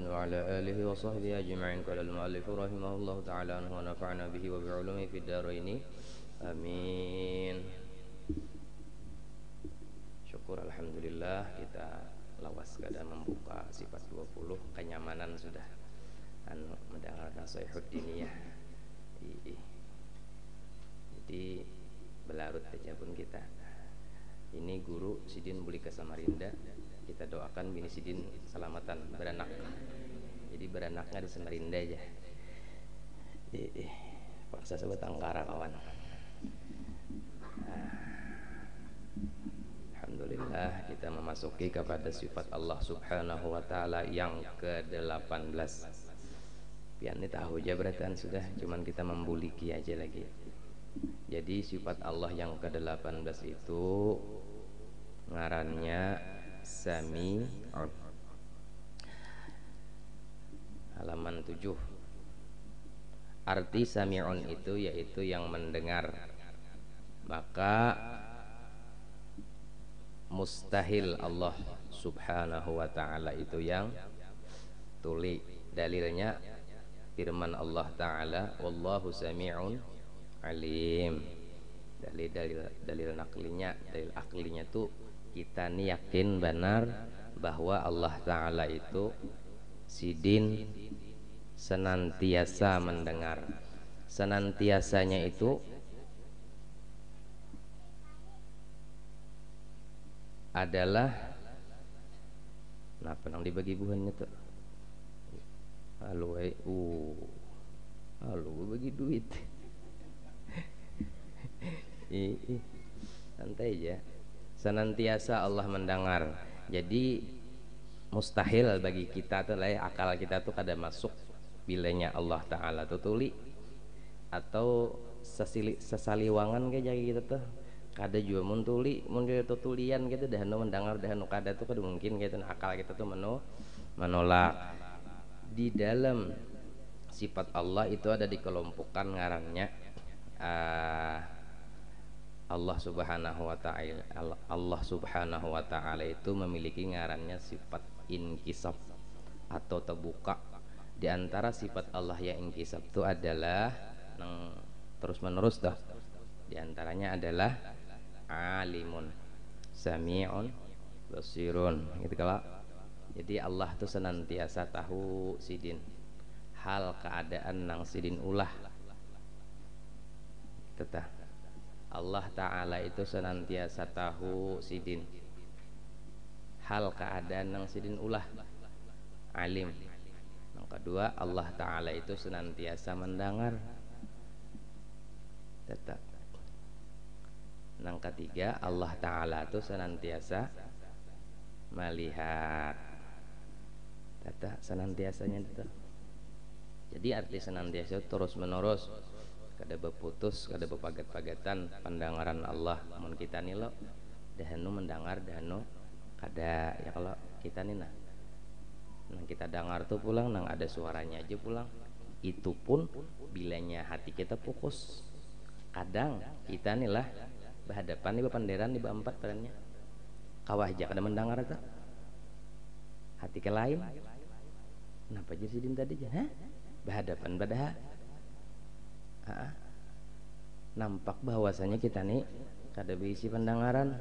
وعلى آله وصحبه أجمعين. قال المؤلف رحمه الله تعالى ونفعنا به وبعلومه في الدارين آمين. Syukur alhamdulillah kita lawas kada membuka sifat 20 kenyamanan sudah mendengar nasihat diniyah. Jadi belarut aja pun kita. Ini guru Sidin buli ke Samarinda. Kita doakan bini Sidin selamatan beranak. Jadi beranaknya di Samarinda aja. Paksa sebut angkara kawan. Alhamdulillah kita memasuki kepada sifat Allah Subhanahu wa taala yang ke-18. Pian ini tahu aja berarti sudah, cuman kita membuliki aja lagi. Jadi sifat Allah yang ke-18 itu ngarannya Sami'un. Halaman 7. Arti Sami'un itu yaitu yang mendengar. Maka mustahil Allah Subhanahu wa ta'ala itu yang tuli. Dalilnya firman Allah ta'ala, wallahu sami'un alim. Dalil naklinya, dalil aklinya tuh kita nih yakin benar bahwa Allah ta'ala itu Sidin senantiasa mendengar. Senantiasanya itu adalah kenapa nang dibagi buahnya tuh halo halo bagi duit santai aja. Senantiasa Allah mendengar. Jadi mustahil bagi kita tuh lah, akal kita tuh kada masuk bilanya Allah ta'ala tuh tuli atau sesaliwangan kayak jadi kita tuh kada juga mun tuli mun kita tulian gitu dah mendengar dah kada tuh kada mungkin gitu. Akal kita tuh menolak. Di dalam sifat Allah itu ada dikelompokkan ngarannya Allah Subhanahu wa ta'ala. Allah Subhanahu wa ta'ala itu memiliki ngarannya sifat inkisab atau terbuka. Di antara sifat Allah yang inkisab itu adalah terus menerus dah. Di antaranya adalah alimun, sami'un, basirun gitu kalau. Jadi Allah tuh senantiasa tahu Sidin hal keadaan nang Sidin ulah. Tetap Allah ta'ala itu senantiasa tahu Sidin hal keadaan nang Sidin ulah, alim. Yang kedua, Allah ta'ala itu senantiasa mendengar. Tetap. Yang ketiga, Allah ta'ala itu senantiasa melihat. Tetap senantiasanya itu. Jadi arti senantiasa terus menerus, kada berputus, kada berpagat-pagatan pendengaran Allah. Mun kita nih lo dahanu mendengar dahanu kada ya. Kalau kita nih nah kita dengar tuh pulang nang ada suaranya aja pulang. Itu pun bilanya hati kita fokus. Kadang kita nih lah berhadapan di panderan di empat perannya kawah aja kada mendengar tuh hati ke lain. Kenapa aja Sidin tadi aja berhadapan padahal nampak bahwasanya kita nih kada berisi pendengaran.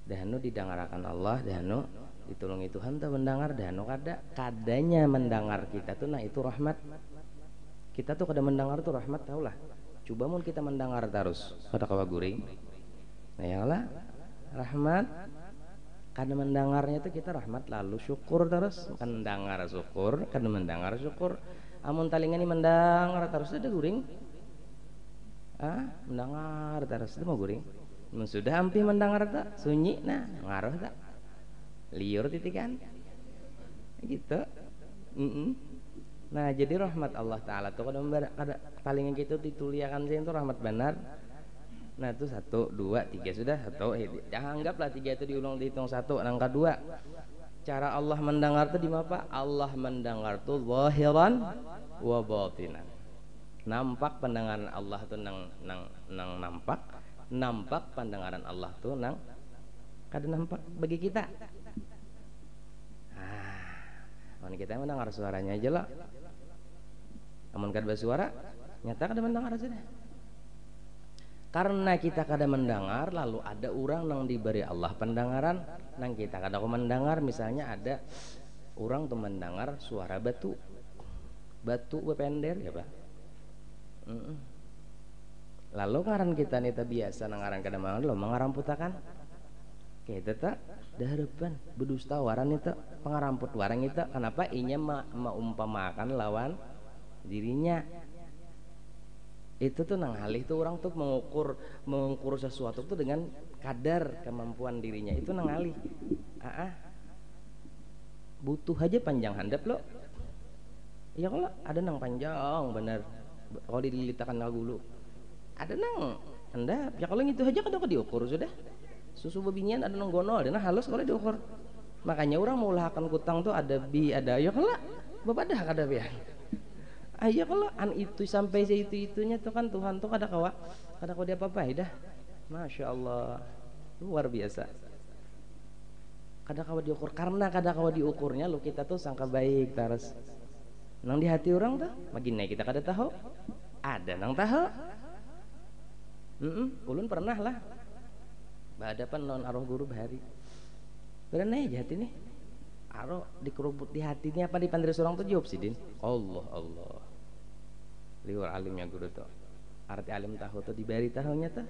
Dahanu didengarakan Allah, dahanu ditolongi Tuhan tak mendengar, dahanu kadanya mendengar kita tuh nah itu rahmat. Kita tuh kada mendengar tuh rahmat taulah. Coba mun kita mendengar terus kada kawa guring. Nah ya lah rahmat. Kada mendengarnya tuh kita rahmat, lalu syukur terus. Kan mendengar syukur, kada mendengar syukur. Amun talingan ini mendengar terus ada guring. Mendengar terus itu mau guring. Sudah hampir mendengar tak sunyi, nah ngaruh tak liur titikan gitu. Nah jadi rahmat Allah ta'ala tuh kada talingan kita dituliakan sih itu rahmat benar. Nah itu 1, 2, 3 sudah 1. Anggaplah 3 itu dihitung 1. Angka 2 cara Allah mendengar tuh di mana? Allah mendengar tuh zahiran wa batinan. Nampak pendengaran Allah tuh nang nampak pendengaran Allah tuh nang kada nampak bagi kita. kita mendengar suaranya aja lah. Namun kada bersuara nyata kada mendengar sudah. Karena kita kada mendengar, lalu ada orang nang diberi Allah pendengaran nang kita kada mendengar. Misalnya ada orang tuh mendengar suara batu bepender ya Pak. Lalu ngaran kita nih biasa nangaran kada mangan lo mangaramputakan kita tak daharapan berdusta waran itu pengaramput warang itu kenapa inya maumpamakan lawan dirinya. Itu tuh nang halih tuh orang tuh mengukur sesuatu tuh dengan kadar kemampuan dirinya, itu nang halih. Butuh aja panjang handap lo. Ya kalau ada nang panjang bener kalau dililitakan dulu ada nang handap ya kalau gitu aja kadang diukur sudah. Susu bebinian ada nang gonol ada nang halus kalau diukur. Makanya orang mau lahkan kutang tuh ada ada ya kalau bapadah kada ya. Ayo kalau an itu sampai itunya tuh kan Tuhan tuh kada kawa dia apa-apa dah. Masya Allah luar biasa. Kada kawa diukur karena kada kawa diukurnya lo kita tuh sangka baik terus. Nang di hati orang tuh makin naik kita kada tahu. Ada nang tahu. Ulun pernah lah. Berhadapan non arwah guru bahari. Berenai aja hati nih. Arwah dikerubut di hatinya apa di pandiri seorang tuh jawab sih din. Allah. Liwar alimnya guru tuh. Arti alim tahu tuh diberi tahunya tuh.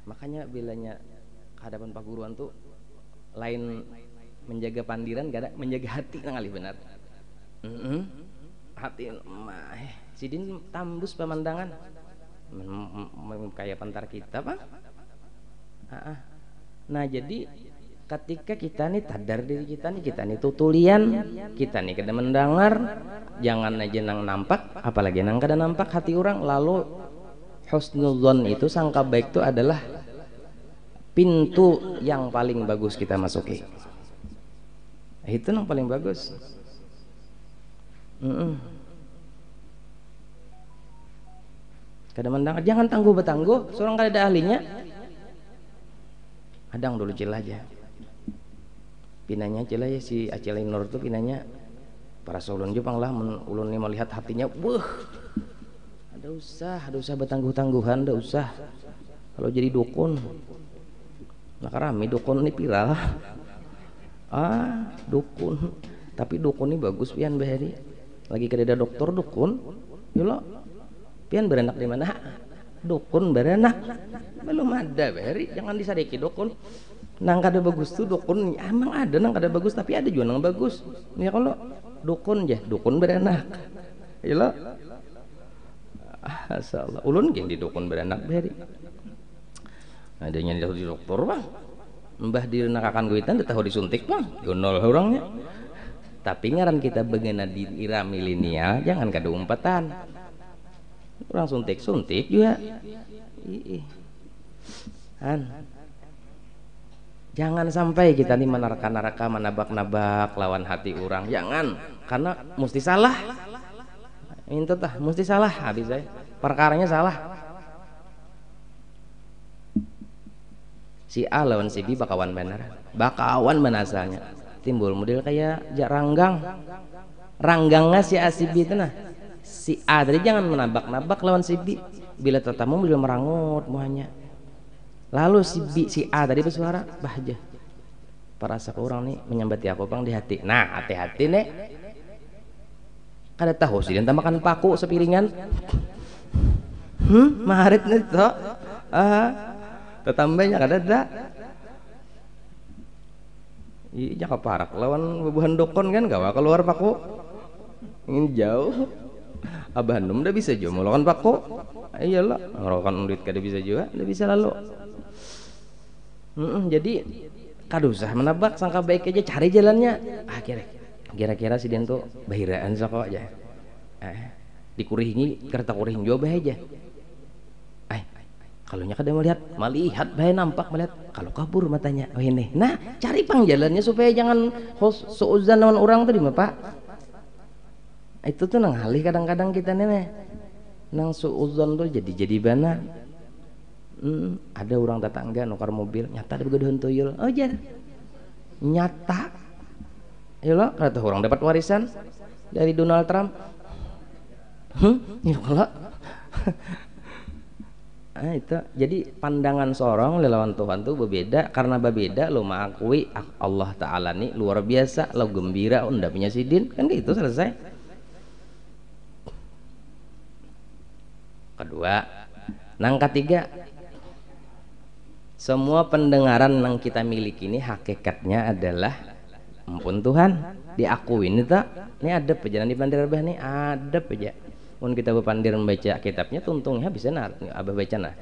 Makanya bilanya hadapan pak guruan tuh lain menjaga pandiran gak ada menjaga hati nang alih benar. Hati sidin tambus pemandangan kayak pentar kita Pak. Nah jadi ketika kita nih sadar diri kita nih tutulian kita nih kada mendengar jangan aja nang nampak apalagi nang kada nampak hati orang. Lalu husnudzon itu sangka baik itu adalah pintu yang paling bagus kita masuki. Itu yang paling bagus. Kada mendengar jangan tangguh betangguh seorang kada ada ahlinya. Adang dulu celah aja pinanya celah ya si Acil Nur tuh pinanya para solon Jepang lah ulun nih melihat hatinya ada usah betangguh-tangguhan ada usah kalau jadi dukun nah rame dukun ini viral dukun tapi dukun ini bagus pian bahari lagi kada dokter dukun yolo pian beranak di mana dukun beranak belum ada bahari jangan disadeki dukun nang kada bagus tuh dukun emang ada nang kada bagus tapi ada juga nang bagus nih kalau dukun beranak yolo asallah ulun geng di dukun beranak bahari adanya di dokter bang mbah di nakakan guitan tahu disuntik bang gonol orangnya tapi ngaran kita bagaimana di era milenial jangan kada umpatan orang suntik juga jangan sampai kita nih menarka-narka menabak-nabak lawan hati orang jangan karena mesti salah itu tah mesti salah habis saya perkaranya salah si A lawan si B bakawan benar bakawan asalnya timbul model kayak ranggangnya si A si B itu nah si A tadi jangan menabak-nabak lawan si B bila tetamu belum merangut muanya lalu si A tadi bersuara bahja perasa orang nih menyambati aku bang di hati nah hati-hati nih kada tahu sih dan tambahkan paku sepiringan maharit nih toh tetambahnya kada ada iya kaparak lawan bebuhan dokon kan gawa keluar paku ingin jauh abah handum udah bisa juga melawan paku iyalah ngerokan duit kada bisa juga udah bisa lalu jadi kada usah menebak sangka baik aja cari jalannya kira-kira si den tuh bahiraan soko aja dikuringi kereta kuring juga bah aja kalau nya kada melihat bae nampak melihat kalau kabur matanya ini nah cari pang jalannya supaya jangan seuzan lawan orang tadi mah Pak itu tuh nang halih kadang-kadang kita nih nang seuzan tuh jadi bana ada orang tetangga nukar mobil nyata ada begaduhan tuyul jar nyata Ayolah, kata orang dapat warisan dari Donald Trump. Ayolah. Nah, itu jadi pandangan seorang lawan Tuhan tuh berbeda, karena berbeda lo mengakui Allah Ta'ala nih luar biasa, lo gembira ndak punya sidin, kan gitu selesai. Kedua, nang ketiga, semua pendengaran yang kita miliki ini hakikatnya adalah ampun Tuhan, diakuin itu ini ada perjalanan di pandir abah nih, ada aja. Mun kita berpandir membaca kitabnya tuntungnya bisa abah baca nah.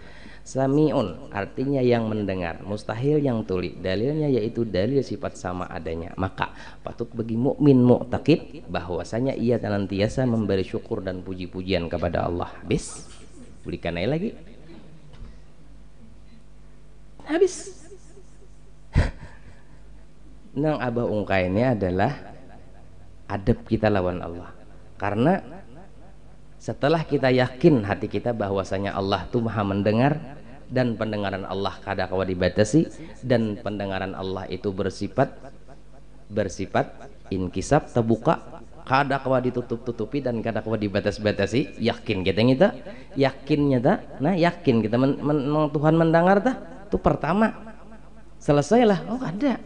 Samiun artinya yang mendengar, mustahil yang tuli, dalilnya yaitu dalil sifat sama adanya. Maka patut bagi mukmin mu'taqid bahwasanya ia senantiasa memberi syukur dan puji-pujian kepada Allah. Habis belikan aja lagi, habis. Nang abah ungkay ini adalah adab kita lawan Allah, karena setelah kita yakin hati kita bahwasanya Allah itu maha mendengar, dan pendengaran Allah kada kawa dibatasi, dan pendengaran Allah itu bersifat inkisab, terbuka, kada kawa ditutup-tutupi dan kada kawa dibatas-batasi. Yakin kita yakinnya ta, nah yakin kita Tuhan mendengar ta, itu pertama selesailah. Oh ada.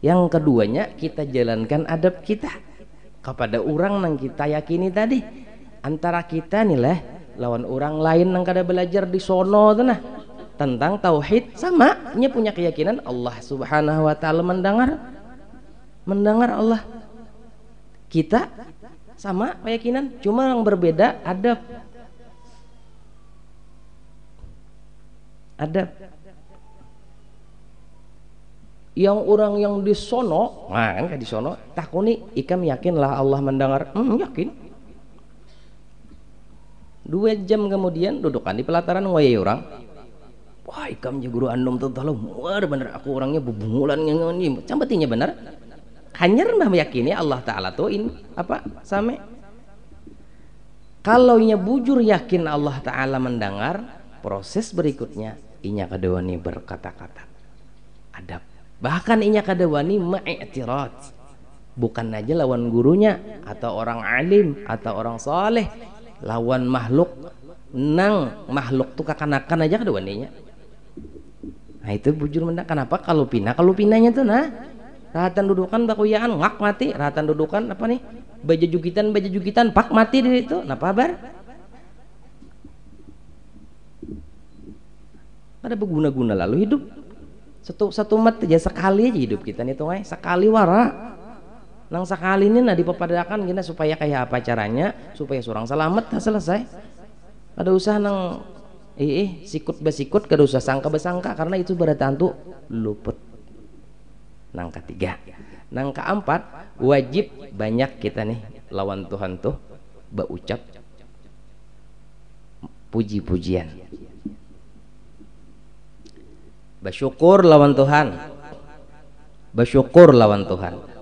Yang keduanya kita jalankan adab kita kepada orang yang kita yakini tadi. Antara kita nih lah lawan orang lain yang kada belajar di sono nah tentang tauhid, sama nya punya keyakinan Allah Subhanahu wa taala mendengar Allah. Kita sama keyakinan, cuma yang berbeda adab. Yang orang yang di sono, nah kan di sono takuni ikam yakinlah Allah mendengar, yakin. 2 jam kemudian dudukan di pelataran wayai orang, wah ikam je guru andom tuh tahu muar bener aku orangnya bubungulan ngene cambetinya bener. Hanya mah meyakini Allah Ta'ala tuh ini apa same. Kalau nya bujur yakin Allah Ta'ala mendengar, proses berikutnya inya kadewani berkata-kata adab. Bahkan inya kadewani ma'iktirat, bukan aja lawan gurunya atau orang alim atau orang soleh, lawan makhluk, nang makhluk tuh kakanakan aja kadewaninya. Nah itu bujur mendak. Kenapa? Kalau pinanya tuh nah rahatan dudukan bakuyaan ngak mati, rahatan dudukan apa nih baja jugitan pak mati di itu. Nah kabar ada berguna-guna lalu hidup satu mat aja sekali aja hidup kita nih tuh sekali wara nang sekali ini nah dipepadakan gini supaya kayak apa caranya supaya seorang selamat nah selesai. Ada usaha nang sikut basikut kada usah sangka besangka, karena itu berarti luput. Nang ketiga, nang keempat, wajib banyak kita nih lawan Tuhan tuh berucap puji-pujian, bersyukur lawan Tuhan.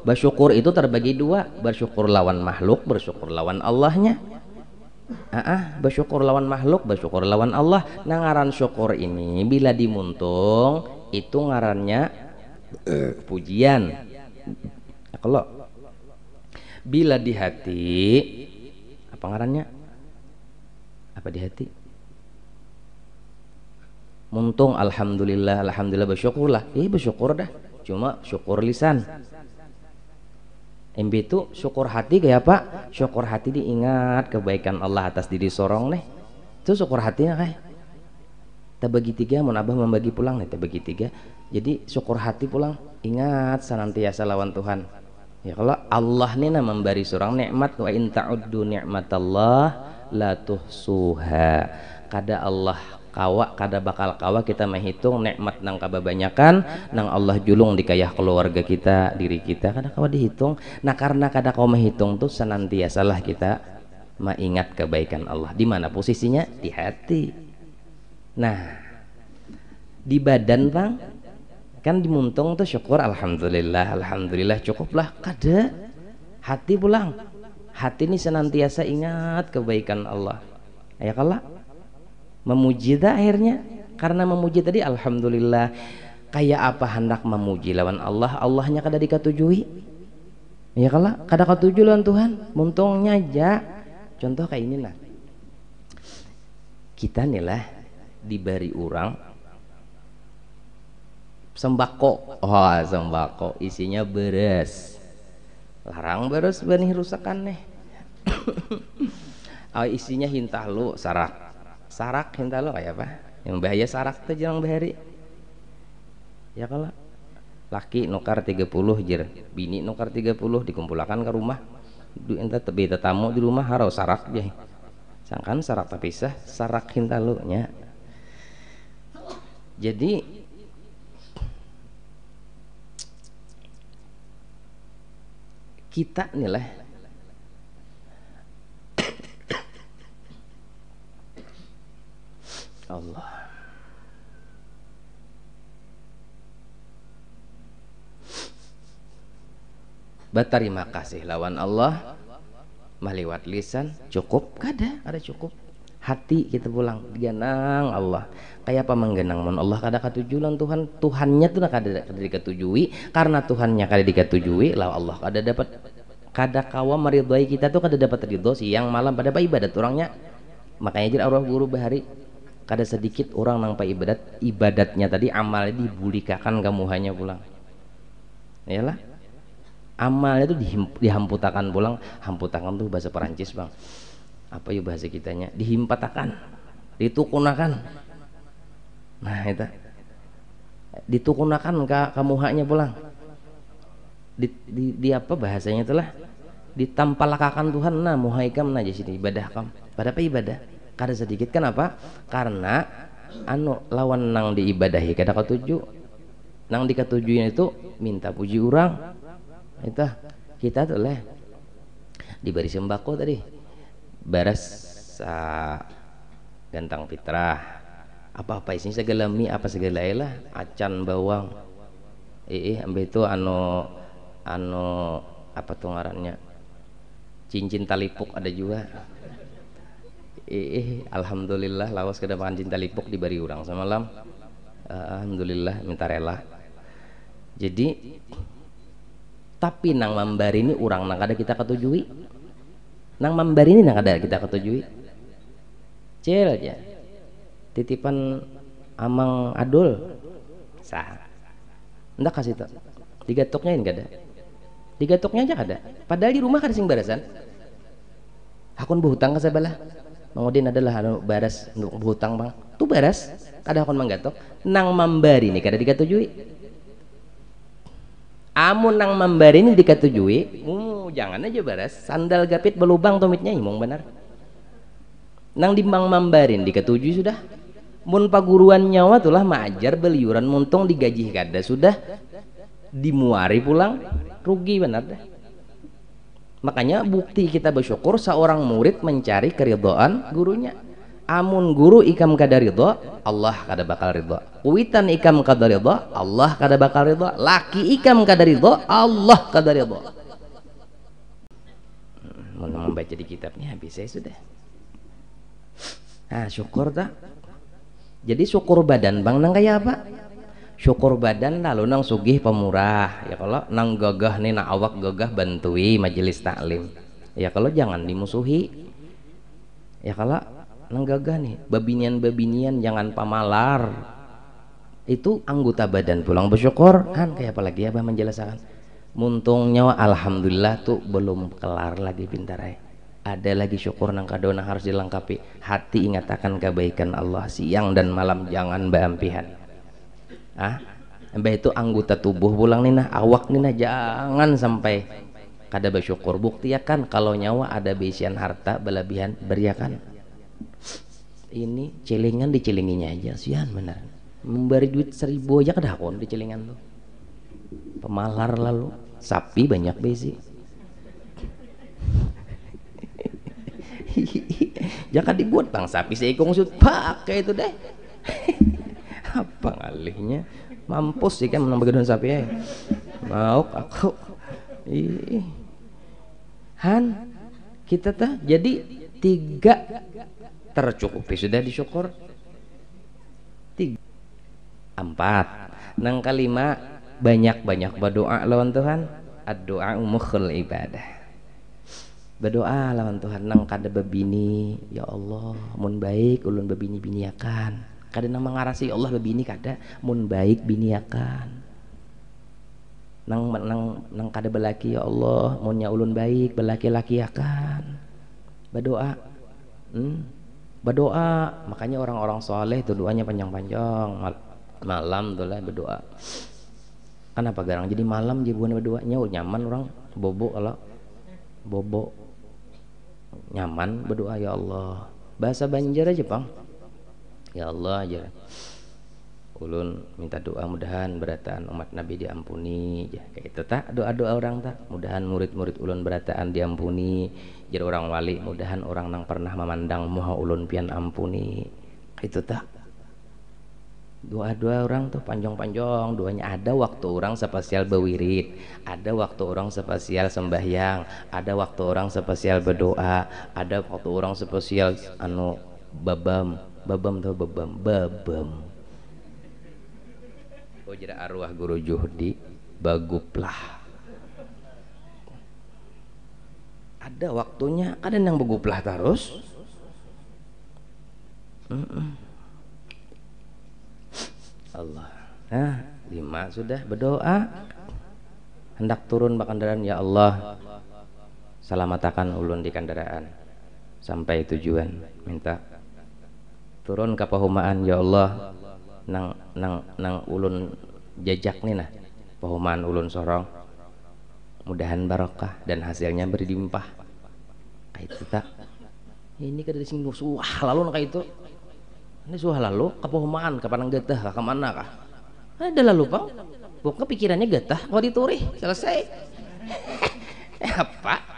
Bersyukur itu terbagi 2, bersyukur lawan makhluk, bersyukur lawan Allahnya. Bersyukur lawan makhluk, bersyukur lawan Allah. Nah ngaran syukur ini bila dimuntung itu ngarannya pujian. Kalau bila di hati apa ngarannya? Apa di hati? Muntung alhamdulillah bersyukurlah. Bersyukur dah. Cuma syukur lisan. MB itu syukur hati kayak apa? Syukur hati diingat kebaikan Allah atas diri sorong nih. Itu syukur hatinya kayak terbagi 3, mun abah membagi pulang nih terbagi 3. Jadi syukur hati pulang, ingat senantiasa lawan Tuhan. Ya kalau Allah nih nah memberi seorang nikmat, wa in ta'uddu ni'matallah la tuhsuha. Kada Allah kawa kada bakal kawa kita menghitung nikmat nang kababanyakan nang Allah julung di kayah keluarga kita, diri kita kada kawa dihitung. Nah karena kada kawa menghitung tuh senantiasalah kita mengingat kebaikan Allah. Di mana posisinya? Di hati. Nah di badan bang kan dimuntung tuh syukur alhamdulillah cukuplah. Kada hati pulang, hati ini senantiasa ingat kebaikan Allah. Ayah kalah memuji dah akhirnya, karena memuji tadi alhamdulillah. kayak apa hendak memuji lawan Allah, Allahnya kada dikatujui ya kala kada katuju lawan Tuhan muntungnya aja. Contoh kayak ini nah, kita nih lah diberi orang sembako, oh sembako isinya beres, larang beres benih rusakan nih. Oh, isinya hintah lu sarak hintah lu kayak apa yang bahaya sarak tuh jangan bahari ya kalau laki nukar 30 jer bini nukar 30 dikumpulkan ke rumah ente tebi tamu di rumah harau sarak ya sangkan sarak terpisah sarak hintah lu nya. Jadi kita nih lah Allah berterima kasih lawan Allah meliwat lisan cukup kada cukup hati kita pulang diganang Allah kayak apa menggenang mon Allah kada katujulan Tuhan Tuhannya tuh kada dikatujui karena Tuhannya kada dikatujui lah Allah kada dapat kada kawa meridhai kita tuh kada dapat ridho siang malam pada ibadat orangnya. Makanya jadi Allah guru bahari kada sedikit orang nang pa ibadatnya tadi amalnya dibulikakan kamu hanya pulang iyalah amalnya itu dihamputakan pulang. Hamputakan tuh bahasa Perancis bang, apa ya bahasa kitanya, dihimpatakan, ditukunakan. Nah itu ditukunakan kamu haknya pulang di apa bahasanya itulah ditampalakakan Tuhan. Nah muhaikam aja sini ibadah kam pada apa ibadah kada sedikit. Kenapa? Karena anu lawan nang diibadahi kada katuju, nang dikatujuin itu minta puji orang. Itu kita tuh lah diberi sembako tadi baras gantang fitrah apa isinya segala mie apa segala lah acan bawang ambil itu anu apa tuh ngarannya cincin talipuk ada juga. Alhamdulillah lawas kada makan cinta lipuk diberi orang semalam. Alhamdulillah minta rela. Jadi tapi nang membari ini orang nang kada kita ketujui, nang membari ini nang kada kita ketujui. Cel aja titipan amang adul sah ndak kasih tuh digatoknya ini kada digatoknya aja kada padahal di rumah kada sing barasan hakun berhutang ke sebelah mangudin adalah anu baras untuk berhutang bang tuh baras kada hakun manggatok nang membari ini kada dikatujui. Amun nang membari ini dikatujui jangan aja baras sandal gapit belubang tumitnya imong benar nang dimbang membarin dikatujui sudah. Mun paguruan nyawa tulah maajar beliuran muntung digaji kada sudah dimuari pulang rugi benar dah. Makanya bukti kita bersyukur seorang murid mencari keridhaan gurunya. Amun guru ikam kada ridho Allah kada bakal ridho, kuitan ikam kada ridho Allah kada bakal ridho, laki ikam kada ridho Allah kada ridho. Mau membaca di kitabnya habis saya sudah. Nah syukur tak. Jadi syukur badan bang nang kayak apa? Syukur badan lalu nang sugih pemurah ya kalau nang gagah nih nang awak gagah bantui majelis taklim ya kalau jangan dimusuhi ya kalau nang gagah nih babinian jangan pamalar itu anggota badan pulang bersyukur kan kayak apa lagi ya bah menjelaskan muntung nyawa alhamdulillah tuh belum kelar lagi pintarai ada lagi syukur nang kadona harus dilengkapi hati ingat akan kebaikan Allah siang dan malam jangan beampihan mbak itu anggota tubuh pulang nih nah awak nih nah jangan sampai kada bersyukur buktiakan kalau nyawa ada besian harta berlebihan beriakan ini celengan dicelinginya aja sian benar memberi duit 1000 aja kada hakun di celengan tuh pemalar lalu sapi banyak besi jangan dibuat bang sapi seikung sud pakai itu deh apa ngalihnya mampus sih kan menang begadon sapi ya mau aku Han kita tah jadi 3 tercukupi sudah disyukur 3 4 Nang kalima banyak-banyak berdoa lawan Tuhan. Ad-doa mukhul ibadah. Berdoa lawan Tuhan nang kada bebini, ya Allah mun baik ulun bebini biniakan. Kada nang mangarasi ya Allah bebini kada, mun baik biniakan. Nang kada belaki ya Allah munnya ulun baik belaki-laki akan. Berdoa. Berdoa, makanya orang-orang soleh itu doanya panjang-panjang. Malam tuh lah berdoa. Kenapa garang jadi malam jadi bukan berdoanya nyaman orang bobo kalau bobo nyaman berdoa ya Allah. Bahasa Banjar aja Pang. Ya Allah aja. Ulun minta doa mudahan berataan umat Nabi diampuni ya. Kayak itu tak doa-doa orang tak mudahan murid-murid ulun berataan diampuni jadi orang wali mudahan orang nang pernah memandang moha ulun pian ampuni itu tak doa-doa orang tuh panjang-panjang doanya. Ada waktu orang spesial bewirid, ada waktu orang spesial sembahyang, ada waktu orang spesial berdoa, ada waktu orang spesial anu babam tuh babam oh jadi arwah guru Juhdi baguplah ada waktunya kadang yang baguplah terus Allah. Nah 5 sudah berdoa hendak turun ke kendaraan ya Allah salamatakan ulun di kendaraan sampai tujuan minta turun ke pahumaan ya Allah nang ulun jajak nih nah pahumaan ulun sorong mudahan barokah dan hasilnya berlimpah itu tak ini kada disinggung suah lalu kayak itu ini suah lalu ke pahumaan ke panang getah ke mana kah ada lalu Pang bukan pikirannya getah kalau diturih selesai apa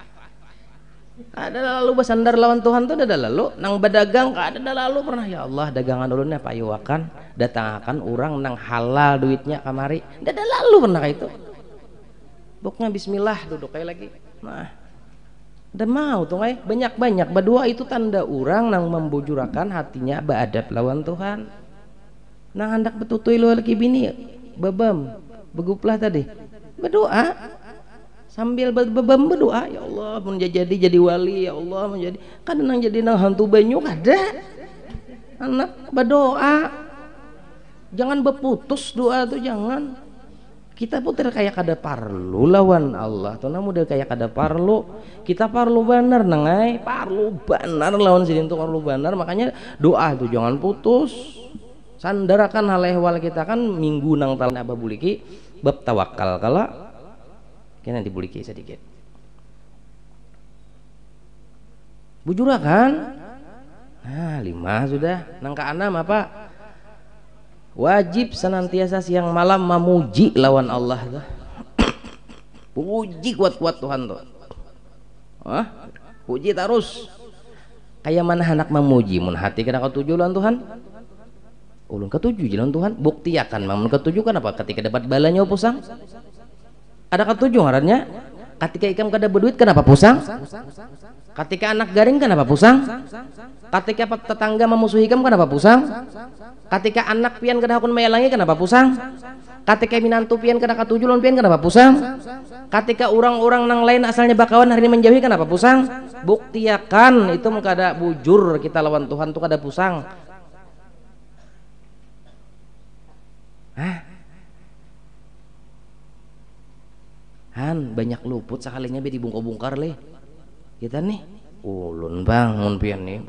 ada lalu bersandar lawan Tuhan tuh ada lalu nang berdagang ada lalu pernah ya Allah dagangan ulunnya payuakan datangkan orang nang halal duitnya kamari ada lalu pernah kayak itu buknya bismillah duduk kayak lagi nah udah mau tuh kayak banyak-banyak berdoa itu tanda orang nang membujurakan hatinya beradab lawan Tuhan nang hendak betutui lu lagi bini babam beguplah tadi berdoa sambil berdoa ya Allah jadi wali ya Allah menjadi kan nang jadi nang hantu banyu ada anak berdoa jangan berputus doa tuh jangan kita putar kayak kada parlu lawan Allah tuh namun udah kayak kada parlu kita parlu bener nengai parlu bener lawan sini tuh parlu bener makanya doa tuh jangan putus sandarakan hal ehwal kita kan minggu nang talna babuliki bab tawakal kala kena dibuliki sedikit bujura kan nah 5 sudah nang ke 6 apa wajib senantiasa siang malam memuji lawan Allah puji kuat-kuat Tuhan tuh puji terus kayak mana anak memuji mun hati kena ketujuh lawan Tuhan ulun ketujuh jalan Tuhan bukti akan mun ketujuh kan apa ketika dapat balanya pusang ada ketujuh ngarannya ketika ikam kada berduit kenapa pusang ketika anak garing kenapa pusang ketika tetangga memusuhi ikam kenapa pusang ketika anak pian kada hakun mayalangi kenapa pusang ketika minantu pian kada ketujuh lawan pian kenapa pusang ketika orang-orang nang lain asalnya bakawan hari ini menjauhi kenapa pusang buktiakan itu kada bujur kita lawan Tuhan tuh kada pusang Han banyak luput sekalinya be dibungkar-bungkar le kita nih ulun Bang mun pian nih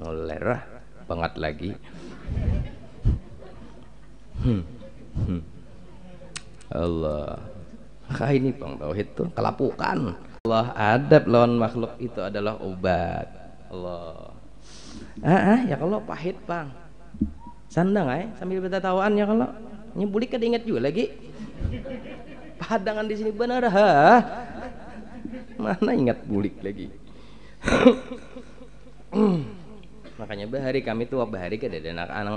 ngolerah banget lagi Allah ini Bang tauhid tuh kelapukan Allah adab lawan makhluk itu adalah obat Allah ya kalau pahit Bang sandang sambil bertawaan ya kalau nyebuli kada ingat juga lagi padangan di sini benar mana ingat bulik lagi makanya bahari kami tuh bahari kada ada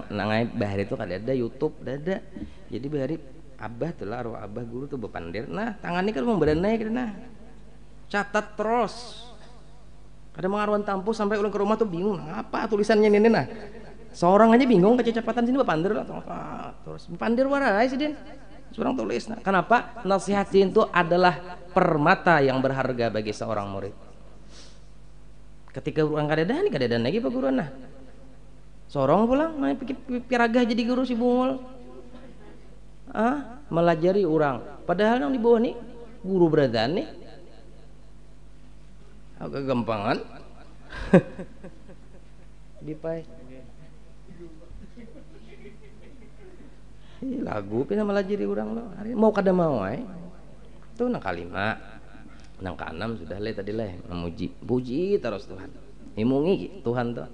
nangai bahari tuh kada ada YouTube ada jadi bahari abah tuh lah arwah abah guru tuh bepandir nah tangannya kan memberanai kada nah catat terus kada mengaruan tampu sampai ulang ke rumah tuh bingung apa tulisannya ini nah Seorang aja bingung kecepatan sini pandir lah terus pandir warai sih din seorang tulis. Nah, kenapa? Nasihat itu adalah permata yang berharga bagi seorang murid. Ketika orang kadedan lagi pak guru nah seorang pulang main piragah jadi guru si bungul melajari orang padahal yang di bawah nih guru beradaan nih agak gampangan dipai lagu pina melajari orang lo mau kada mau tuh nang kalima nang keenam sudah le tadi le memuji puji terus Tuhan himungi Tuhan tuh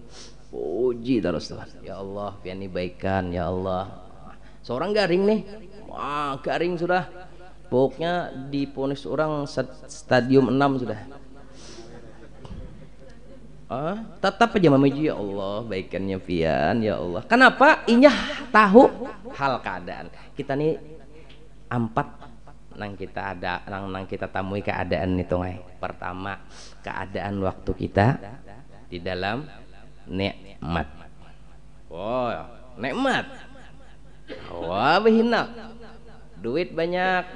puji terus Tuhan ya Allah piani baikan ya Allah seorang garing nih wah garing sudah pokoknya diponis orang stadium 6 sudah tetap aja memuji ya Allah baikannya pian ya Allah kenapa inyah tahu hal keadaan kita nih empat nang kita ada nang kita temui keadaan itu pertama keadaan waktu kita di dalam nikmat nikmat wah behina duit banyak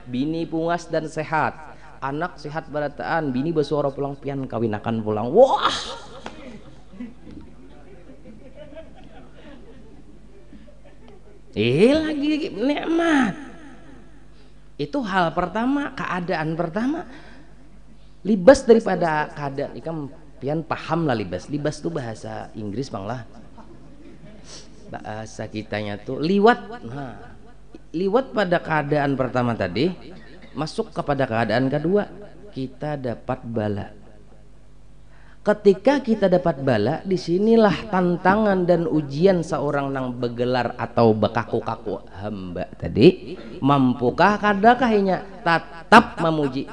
bini pungas dan sehat anak sehat barataan bini bersuara pulang pian kawinakan pulang wah lagi nikmat itu hal pertama keadaan pertama libas daripada keadaan ikam pian paham lah libas itu bahasa Inggris bang lah bahasa kitanya tuh liwat liwat pada keadaan pertama tadi masuk kepada keadaan kedua kita dapat bala ketika kita dapat bala disinilah tantangan dan ujian seorang nang begelar atau bekaku-kaku hamba tadi mampukah kadakah inya tetap memuji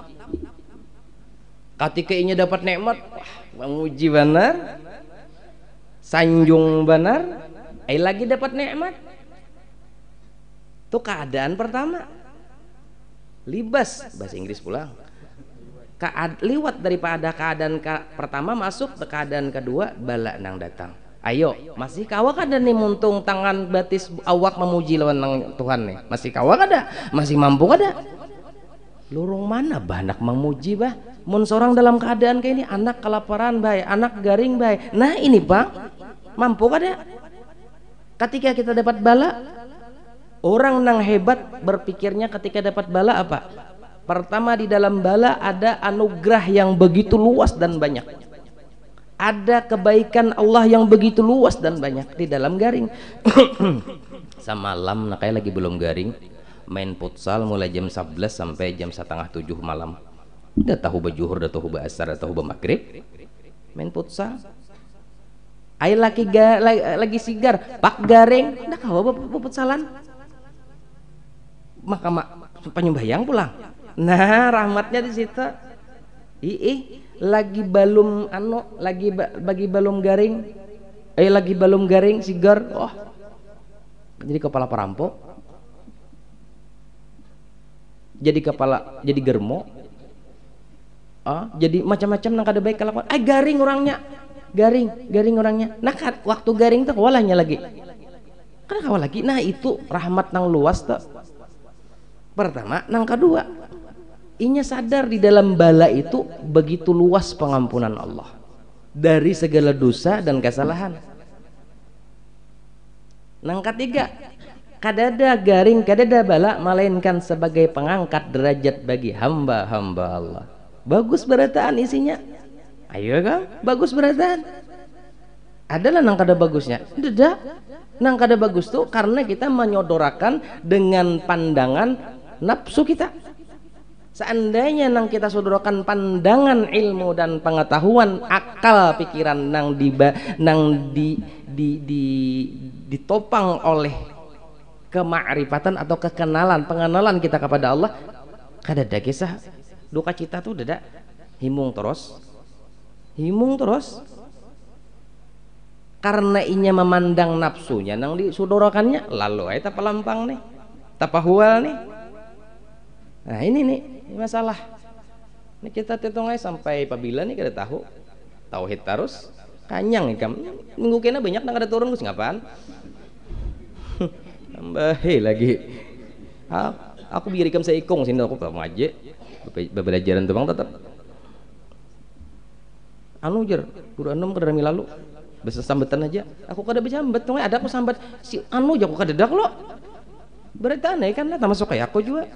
ketika inya dapat nikmat memuji benar sanjung benar lagi dapat nikmat itu keadaan pertama libas bahasa Inggris pulang liwat daripada keadaan pertama masuk ke keadaan kedua bala nang datang ayo masih kawak ada nih muntung tangan batis awak memuji lawan nang Tuhan nih masih kawak ada masih mampu ada lurung mana bah anak memuji bah mun seorang dalam keadaan kayak ini anak kelaparan baik anak garing baik nah ini bang mampu ada ketika kita dapat bala orang nang hebat berpikirnya ketika dapat bala apa? Pertama di dalam bala ada anugerah yang begitu luas dan banyak. Ada kebaikan Allah yang begitu luas dan banyak di dalam garing. Semalam nah kayak lagi belum garing main futsal mulai jam 11 sampai jam 6:30 malam. Udah tahu bajuhur, udah tahu asar, udah tahu maghrib. Main futsal. Ai lagi sigar, pak garing, dah kawa futsalan. Maka penyembayang pulang nah rahmatnya di situ lagi balum lagi balum garing lagi balum garing sigar jadi kepala perampok jadi kepala jadi germo jadi macam-macam nang kada baik kelakuan garing orangnya garing orangnya nah waktu garing tuh walahnya lagi kan kawal lagi nah itu rahmat nang luas tuh pertama nang kedua inya sadar di dalam bala itu begitu luas pengampunan Allah dari segala dosa dan kesalahan nang ketiga kadada garing kadada bala melainkan sebagai pengangkat derajat bagi hamba-hamba Allah bagus berataan isinya ayo kan bagus berataan adalah nang kada bagusnya tidak nang kada bagus tuh karena kita menyodorakan dengan pandangan nafsu kita seandainya nang kita sodorkan pandangan ilmu dan pengetahuan akal pikiran nang ditopang oleh kemakrifatan atau pengenalan kita kepada Allah kada ada kisah duka cita tuh dada himung terus karena inya memandang nafsunya nang disudorakannya lalu eta pelampang nih tapahual nih nah ini nih masalah ini kita hitung aja sampai apabila nih kita tahu tauhid terus kanyang ikam minggu kena banyak nang ada turun gus ngapan tambahi lagi aku biar ikam seikung sini aku mau aja belajaran tuh bang tetap anu jer guru anum ke rami lalu bisa sambetan aja aku kada berjambet tuh ada aku sambat si anu aja aku kada dak lo berarti aneh kan lah termasuk kayak aku juga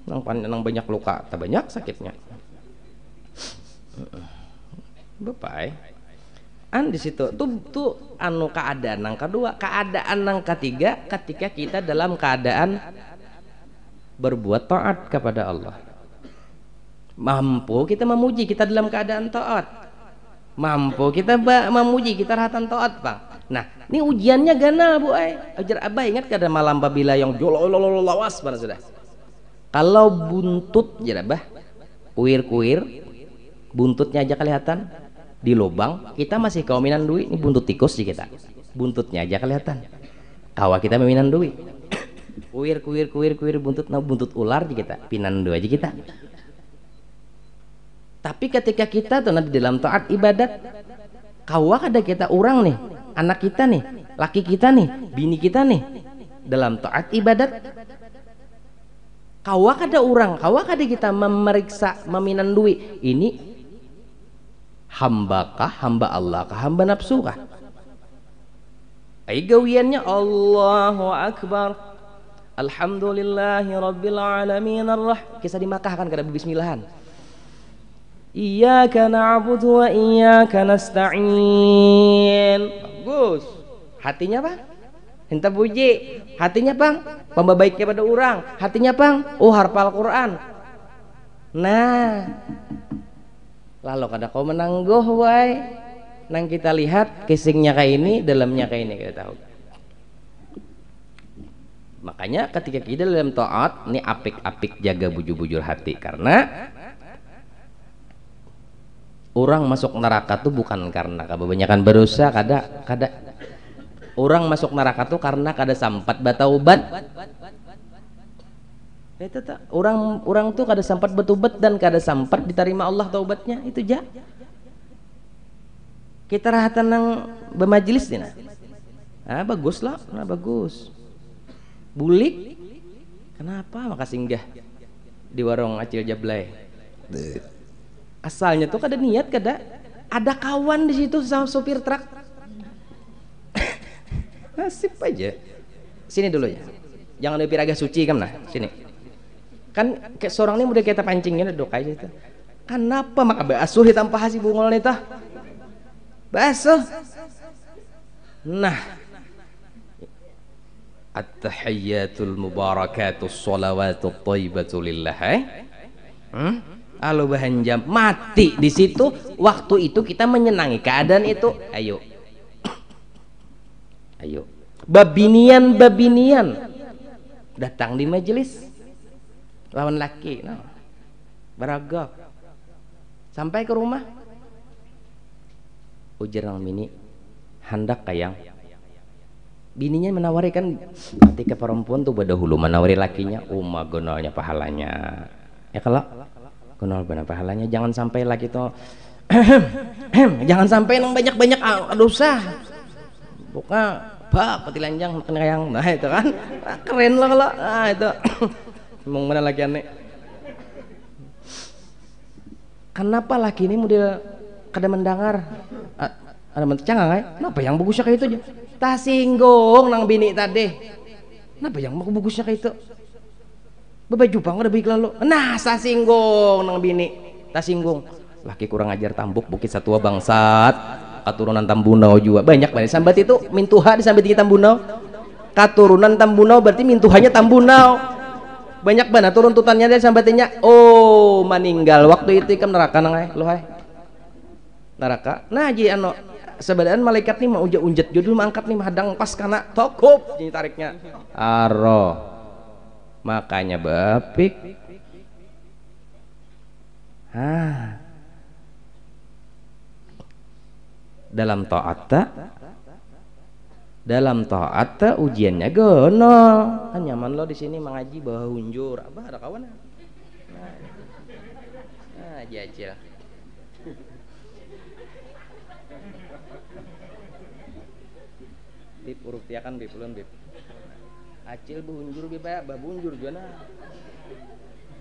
nang banyak luka tak banyak sakitnya bapak an di situ tuh anu keadaan yang kedua, keadaan yang ketiga ketika kita dalam keadaan berbuat taat kepada Allah, mampu kita memuji kita dalam keadaan taat, mampu kita memuji kita rahatan taat bang. Nah ini ujiannya ganal bu ajar abah ingat kada malam babila yang jololololawas mana sudah kalau buntut ajar abah kuir buntutnya aja kelihatan di lubang kita masih kauminan duit ini buntut tikus sih kita buntutnya aja kelihatan kawa kita meminan duit kuir buntut ular di kita pinan dua aja kita tapi ketika kita tuh nanti dalam taat ibadat kawa ada kita orang nih anak kita nih laki kita nih bini kita nih dalam taat ibadat kawa ada orang kawa ada kita memeriksa meminan duit ini hamba kah hamba Allah kah hamba nafsu kah gawiannya Allahu Akbar alhamdulillahi rabbil alamin kisah di Makkah kan kada bismillahan iyyaka na'budu wa iyyaka nasta'in bagus hatinya bang minta puji hatinya bang pembaik kepada orang hatinya bang harpal Quran nah lalu kada kau menangguh wai nang kita lihat casingnya kayak ini dalamnya kayak ini kita tahu makanya ketika kita dalam taat ini apik-apik jaga bujur-bujur hati karena orang masuk neraka tuh bukan karena kebanyakan berdosa kada orang masuk neraka tuh karena kada sampat bataubat itu tak orang tuh kada sempat betubat dan kada sempat diterima Allah taubatnya itu ja kita rahatan nang bermajelis nih nah bagus lah nah bagus bulik kenapa maka singgah di warung acil jablay asalnya tuh kada niat kada ada kawan di situ sama sopir truk nasib aja sini dulu ya jangan lebih agak suci kan nah sini kan kayak seorang ini udah kita pancingnya udah kayak gitu kenapa maka basuh tanpa hasi bungol nih tah basuh nah at-tahiyyatul mubarakatus sholawatut thayyibatu lillah alo bahan jam mati di situ waktu itu kita menyenangi keadaan itu ayo babinian datang di majelis lawan laki no. Beragak sampai ke rumah ujar nang bini hendak kayang bininya menawari kan ketika perempuan tuh berdahulu menawari lakinya gonolnya pahalanya ya kalau gonol benar pahalanya jangan sampai laki tuh jangan sampai nang banyak-banyak dosa bukan pak petilanjang kena kayang nah itu kan keren lah kalau itu mau mana lagi aneh kenapa laki ini model kada mendengar ada mencangang kenapa yang bagusnya kayak itu aja tak singgung nang bini tadi kenapa yang bagusnya kayak itu bebaju bang udah baik lalu nah tak singgung nang bini tak singgung laki kurang ajar tambuk bukit satua bangsat katurunan Tambunau juga banyak sambat itu mintuha disambat di Tambunau katurunan Tambunau berarti mintuhanya Tambunau banyak banget turun tutannya dia sambatinya meninggal waktu itu ikam neraka nang lo hai neraka nah ji ano sebadan malaikat nih mau unjet judul mangkat nih hadang pas kana tokup jadi tariknya aro makanya bapik dalam taat ujiannya gono kan nyaman lo di sini mengaji bawa unjur abah ada kawan nah jajal huruf tiakan bib ulun bib acil behunjur bib ya babunjur jana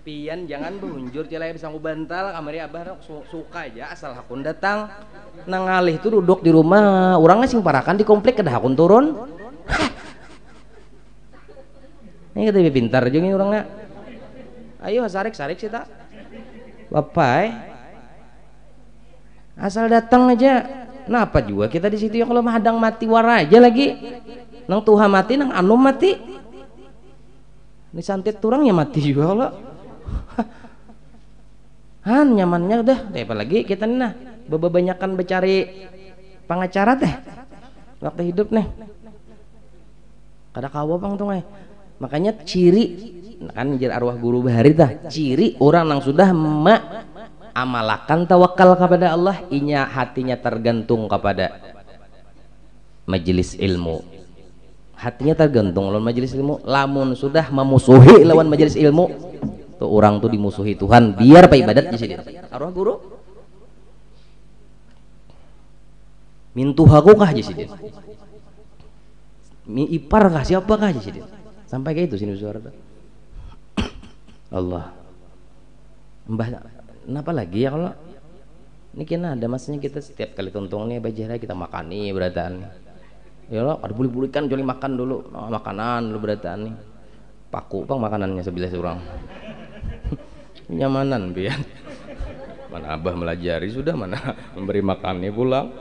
pian jangan behunjur cilai bisa ngubantal kamari abah suka aja asal hakun datang nangalih tuh duduk di rumah orang sing parakan di komplek kedah hakun turun ini kita lebih pintar juga nih orangnya ayo sarik sih tak bapak asal datang aja kenapa juga kita di situ ya kalau hadang mati wara aja lagi nang tuha mati nang anu mati ini santet turangnya mati juga lo han nyamannya udah deh apalagi kita nih nah bebanyakan becari pengacara teh waktu hidup nih kada kawa bang tuh makanya ciri kan jadi arwah guru bahari tah ciri orang yang sudah amalakan tawakal kepada Allah inya hatinya tergantung kepada majelis ilmu hatinya tergantung lawan majelis ilmu lamun sudah memusuhi lawan majelis ilmu tuh orang tuh dimusuhi Tuhan biar apa ibadat di sini arwah guru mintuhaku kah di sini mi ipar kah siapa kah di sini sampai kayak itu sini suara tuh Allah mbah kenapa lagi ya kalau ini kena ada masanya kita setiap kali tuntung nih bajara kita makan nih berataan ya lo ada buli kan joli makan dulu makanan dulu berataan nih paku bang makanannya sebelah orang nyamanan biar mana abah melajari sudah mana memberi makannya pulang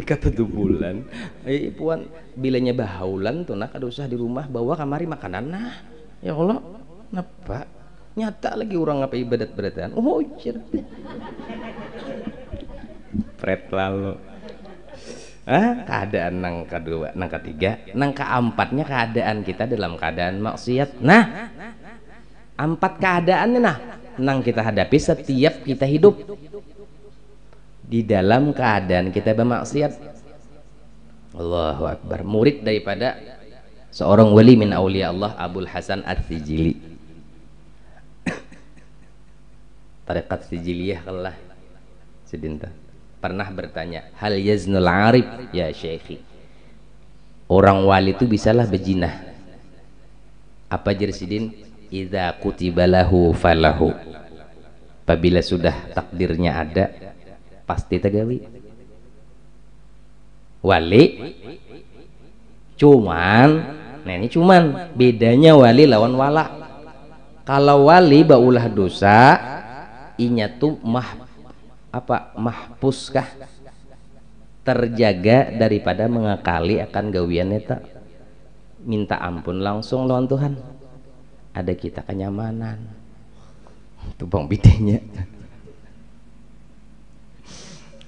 kata 2 bulan puan bilanya bahaulan tuh nak ada usah di rumah bawa kamari makanan nah ya Allah kenapa nyata lagi orang apa ibadat beratan oh cer pret lalu keadaan nang kedua nang ketiga nang keempatnya keadaan kita dalam keadaan maksiat nah 4 keadaannya nah nang kita hadapi setiap kita hidup di dalam keadaan kita bermaksiat. Allahu Akbar. Murid daripada seorang wali min aulia Allah Abul Hasan At-Sijili Tarekat Sijiliyah Allah sedinta pernah bertanya hal yaznul arif ya syekhi orang wali itu bisalah berjinah apa jersidin idza kutibalahu falahu apabila sudah takdirnya ada pasti tegawi wali cuman nah ini cuman bedanya wali lawan wala kalau wali baulah dosa inya tuh mahpuskah terjaga daripada mengakali akan gawiannya tak minta ampun langsung lawan Tuhan ada kita kenyamanan tuh bang bidenya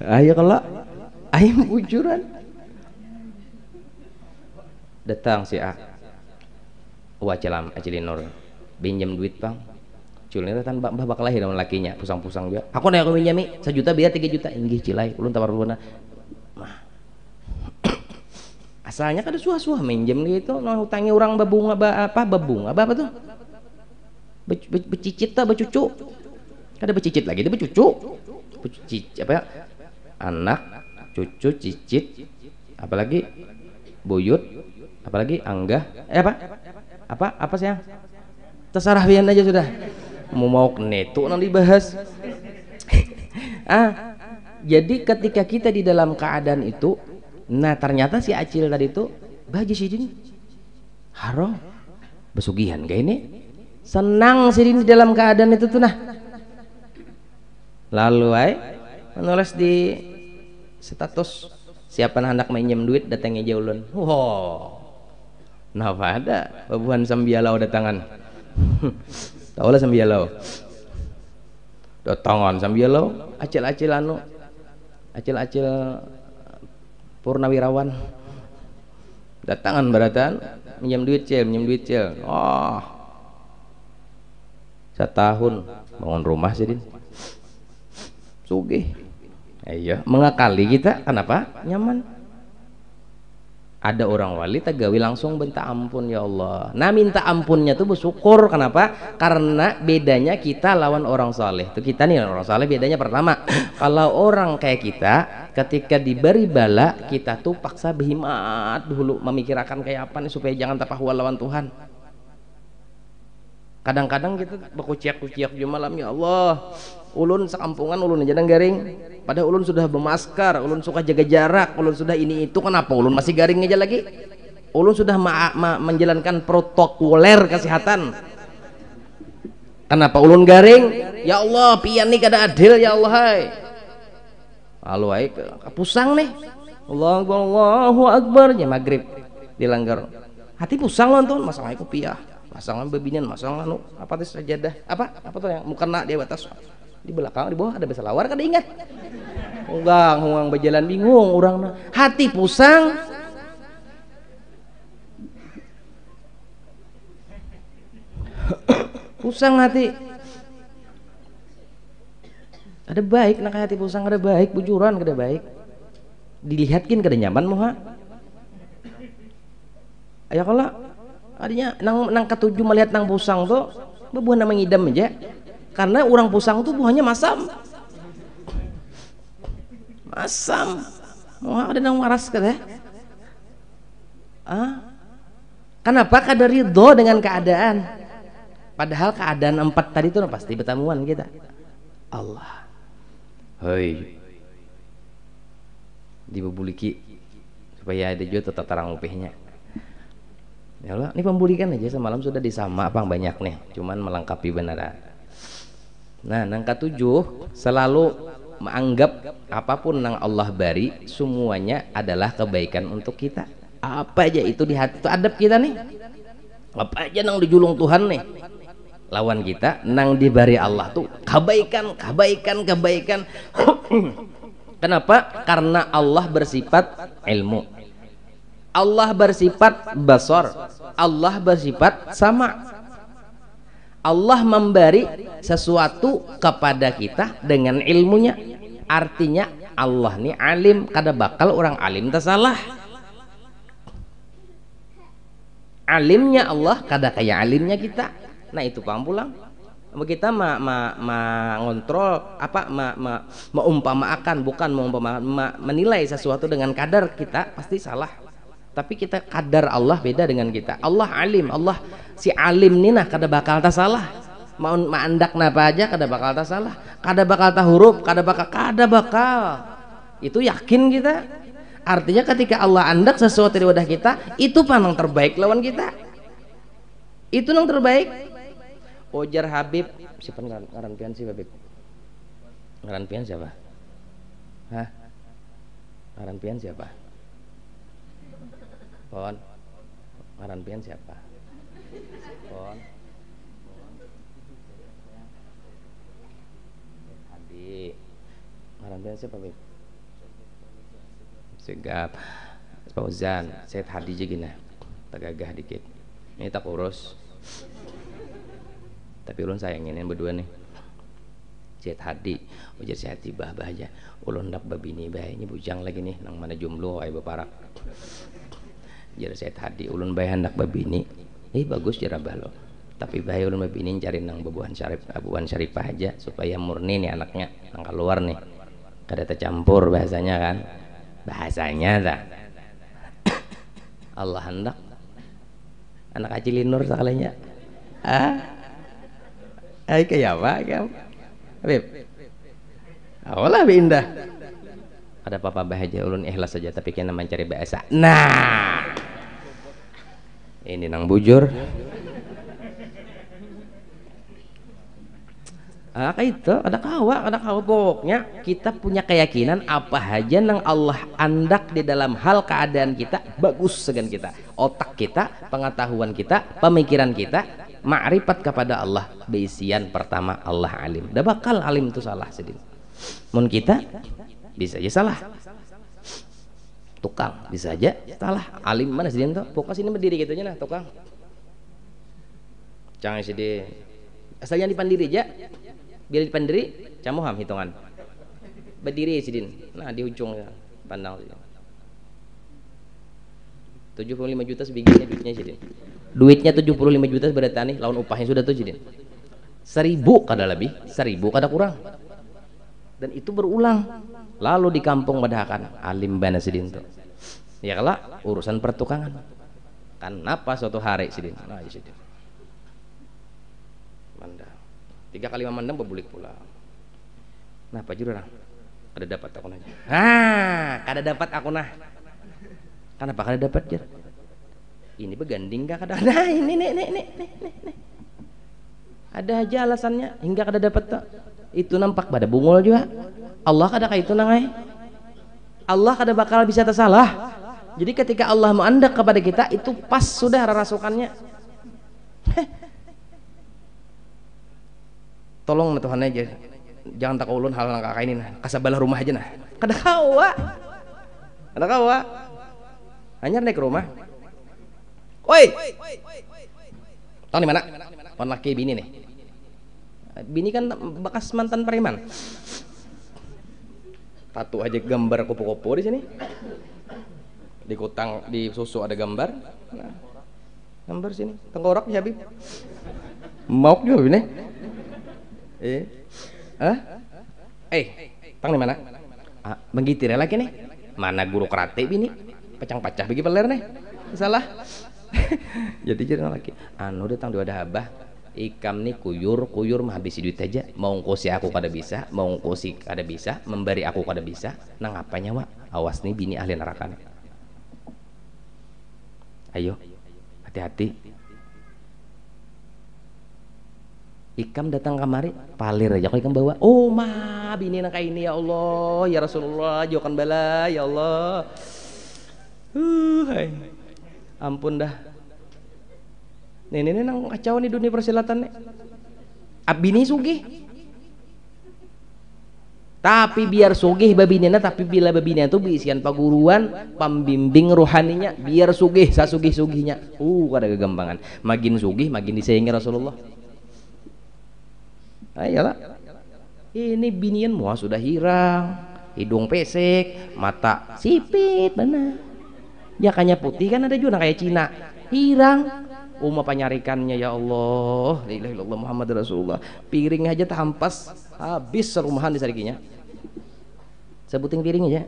ayo kalau ayam ujuran datang si A wacelam acilinor pinjam duit bang culnya tan mbah bakal lahir sama lakinya pusang-pusang dia aku nanya aku pinjami 1 juta biar 3 juta inggih cilai ulun tawar ulun asalnya kada suah-suah minjem gitu no hutangi orang babunga babunga apa tuh becicit tak becucu kada becicit lagi itu becucu apa ya anak cucu cicit apalagi buyut apalagi anggah apa sayang terserah pian aja sudah mau netu nang dibahas jadi ketika kita di dalam keadaan itu nah ternyata si acil tadi itu bagi sidin haram besugihan kayak ini senang sidin di dalam keadaan itu tuh nah lalu menulis di status siapa anak minjem duit datangnya jaulun wow napa ada babuhan sambialau datangan tahu lah sambialau datangan sambialau acil-acil anu acil-acil purnawirawan datangan beratan minjem duit cil oh 1 tahun bangun rumah sih din sugih iya mengakali kita kenapa nyaman Ada orang wali tagawi langsung minta ampun, ya Allah. Nah, minta ampunnya tuh bersyukur. Kenapa? Karena bedanya kita lawan orang saleh. Tuh kita nih orang saleh bedanya pertama, kalau orang kayak kita ketika diberi bala, kita tuh paksa berhimat dulu memikirkan kayak apa nih supaya jangan tapahwa lawan Tuhan. Kadang-kadang kita berkuciak-kuciak di malam, ya Allah, ulun sekampungan ulun aja garing, padahal ulun sudah bermasker, ulun suka jaga jarak, ulun sudah ini itu, kenapa ulun masih garing aja lagi? Ulun sudah menjalankan protokoler kesehatan, kenapa ulun garing? Ya Allah, pian nih kada adil, ya Allah, hai lalu hai pusang nih, Allahu Akbar ya maghrib dilanggar, hati pusang nonton masalah aku piah masalah bebinian masalah apa tuh sajadah apa tuh yang mukena di atas di belakang di bawah ada besalawar kada ingat hungang berjalan bingung orang hati pusang pusang hati ada baik nak hati pusang ada baik bujuran kada baik dilihatkin kada nyaman moha ayo kalau adinya nang ketujuh melihat nang pusang tuh buah nama ngidam aja karena orang pusang tuh buahnya masam mau ada nang waras kada kenapa kada ridho dengan keadaan padahal keadaan empat tadi tuh pasti bertamuan kita Allah hei dibubuliki supaya ada juga tetap terang upihnya. Ya Allah, ini pembulikan aja semalam sudah disama apa banyak nih, cuman melengkapi beneran. Nah, nang ketujuh selalu menganggap apapun nang Allah bari semuanya adalah kebaikan untuk kita. Apa aja itu di hati itu adab kita nih. Apa aja nang dijulung Tuhan nih. Lawan kita nang dibari Allah tuh kebaikan. Kenapa? Karena Allah bersifat ilmu. Allah bersifat basar, Allah bersifat sama. Allah memberi sesuatu kepada kita dengan ilmunya. Artinya Allah ini alim, kada bakal orang alim tersalah. Alimnya Allah kada kayak alimnya kita. Nah itu paham pulang. Kita mengontrol apa mengumpamakan bukan menilai sesuatu dengan kadar kita pasti salah. Tapi kita kadar Allah beda dengan kita. Allah alim, Allah si alim nih nah kada bakal tak salah. Mau andak napa aja kada bakal tak salah. Kada bakal tak huruf, kada bakal. Itu yakin kita. Artinya ketika Allah andak sesuatu di wadah kita, itu panang terbaik lawan kita. Itu yang terbaik. Ujar Habib, siapa ngaran pian sih Habib? Ngaran pian siapa? Hah? Ngaran pian siapa? Pon, ngaran pian siapa? Pon, Hadi, ngaran pian siapa Beb? Segap, Fauzan, Syed Hadi juga gini, tegagah dikit. Ini tak urus, tapi ulun sayangin yang berdua nih. Syed Hadi, ujar Syed Hadi bah aja. Ulun dak babini bah ini bujang lagi nih, nang mana jomblo ay baparak. Jadi Syed Hadi ulun bae hendak babini bagus jarabah lo tapi bae ulun babini cari nang abuan syarifah aja supaya murni nih anaknya nang keluar nih kada tercampur bahasanya kan dah Allah hendak anak kecil linur sekalinya kayak apa kamu Habib awalah indah ada apa-apa bahagia ulun ikhlas saja tapi kena mencari bahasa. Nah ini nang bujur kayak itu ada kawa pokoknya kita punya keyakinan apa aja nang Allah andak di dalam hal keadaan kita bagus segan kita otak kita pengetahuan kita pemikiran kita ma'rifat kepada Allah beisian pertama Allah alim dah bakal alim itu salah sedih mun kita bisa aja salah tukang bisa aja salah alim mana sih tuh fokus ini berdiri gitu aja nah tukang jangan sedih asalnya dipandiri aja biar dipandiri camuham hitungan berdiri sidin nah di ujung ya pandang 75 juta sebiginya duitnya jadi. Duitnya 75 juta berarti nih lawan upahnya sudah tuh jadi. 1000 kada lebih, 1000 kada kurang. Dan itu berulang. Lalu di kampung madahakan alim bana sidin tuh. Ya kala urusan pertukangan. Kenapa suatu hari sidin? Nah, sidin. Mandang. 3 kali mandang bebulik pula. Nah, apa jurang? Kada dapat aku nanya. Kada dapat aku nah. Kenapa kada dapat jar? Ini beganding gak kada? Nah, ini nih. Ada aja alasannya hingga kada dapat tak. Itu nampak pada bungul juga. Allah kada kayak itu nangai. Allah kada bakal bisa tersalah. Jadi ketika Allah mengandak kepada kita itu pas sudah rasukannya. Tolong Tuhan aja. Jangan tak ulun hal langkah ini nah. Kasabalah rumah aja nah. Kada kawa. Hanya naik ke rumah. Woi. Tahu di mana? Wan laki bini nih. Bini kan bekas mantan preman. Tato aja gambar kupu-kupu di sini. Di kutang di susu ada gambar. Nah, gambar sini. Tengkorak ya Habib. Mau juga ini. Tang di mana? Menggitir lagi nih. Mana guru karate bini? Pecang-pecah bagi peler nih. Salah. Jadi lagi. Anu datang di wadah abah. Ikam nih kuyur mah habis duit aja. Mau ngkosi aku kada bisa, mau ngkosi kada bisa, memberi aku kada bisa. Nang apanya wa? Awas nih bini ahli neraka nih. Ayo, hati-hati. Ikam datang kamari, palir aja kalau ikam bawa. Oh ma, bini nang kayak ini ya Allah, ya Rasulullah, jauhkan bala, ya Allah. Hai. Ampun dah. Nih nang kacau nih dunia persilatan nih. Bini sugih. Tapi biar sugih babinina, tapi bila babinina itu bisian paguruan, pembimbing rohaninya, biar sugih, sasugih-sugihnya. Kada kegampangan. Makin sugih, makin disayangi Rasulullah. Ayolah. Ini binian muah sudah hirang, hidung pesek, mata sipit, benar. Jakanya putih kan ada juga kayak Cina. Hirang. Panyarikannya ya Allah, la ilaha illallah Muhammad Rasulullah. Piring aja terhampas, habis serumahan di sarikinya. Sebuting piring aja.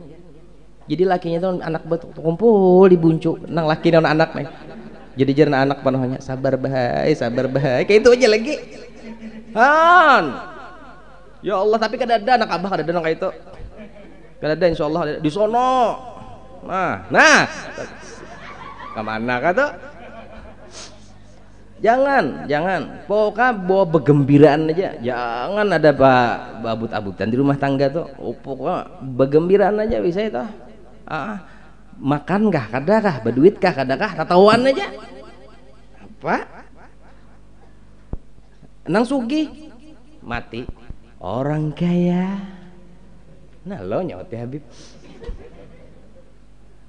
Jadi lakinya tuh anak kumpul di buncuk, nang laki dan anak nih. Jadi jarna anak panohnya sabar bahai, kayak itu aja lagi. Ya Allah, tapi kada ada anak abah, kada ada kayak itu. Kada ada insyaallah ada di sono. Nah. Kemana kata? Jangan pokoknya bawa begembiraan aja, jangan ada abut-abutan di rumah tangga tuh. Pokoknya begembiraan aja bisa itu. Makan kah, kadakah, berduit kah, kadakah, tatawan aja. Apa? Nang sugih mati orang kaya. Nah lo nyawat ya Habib.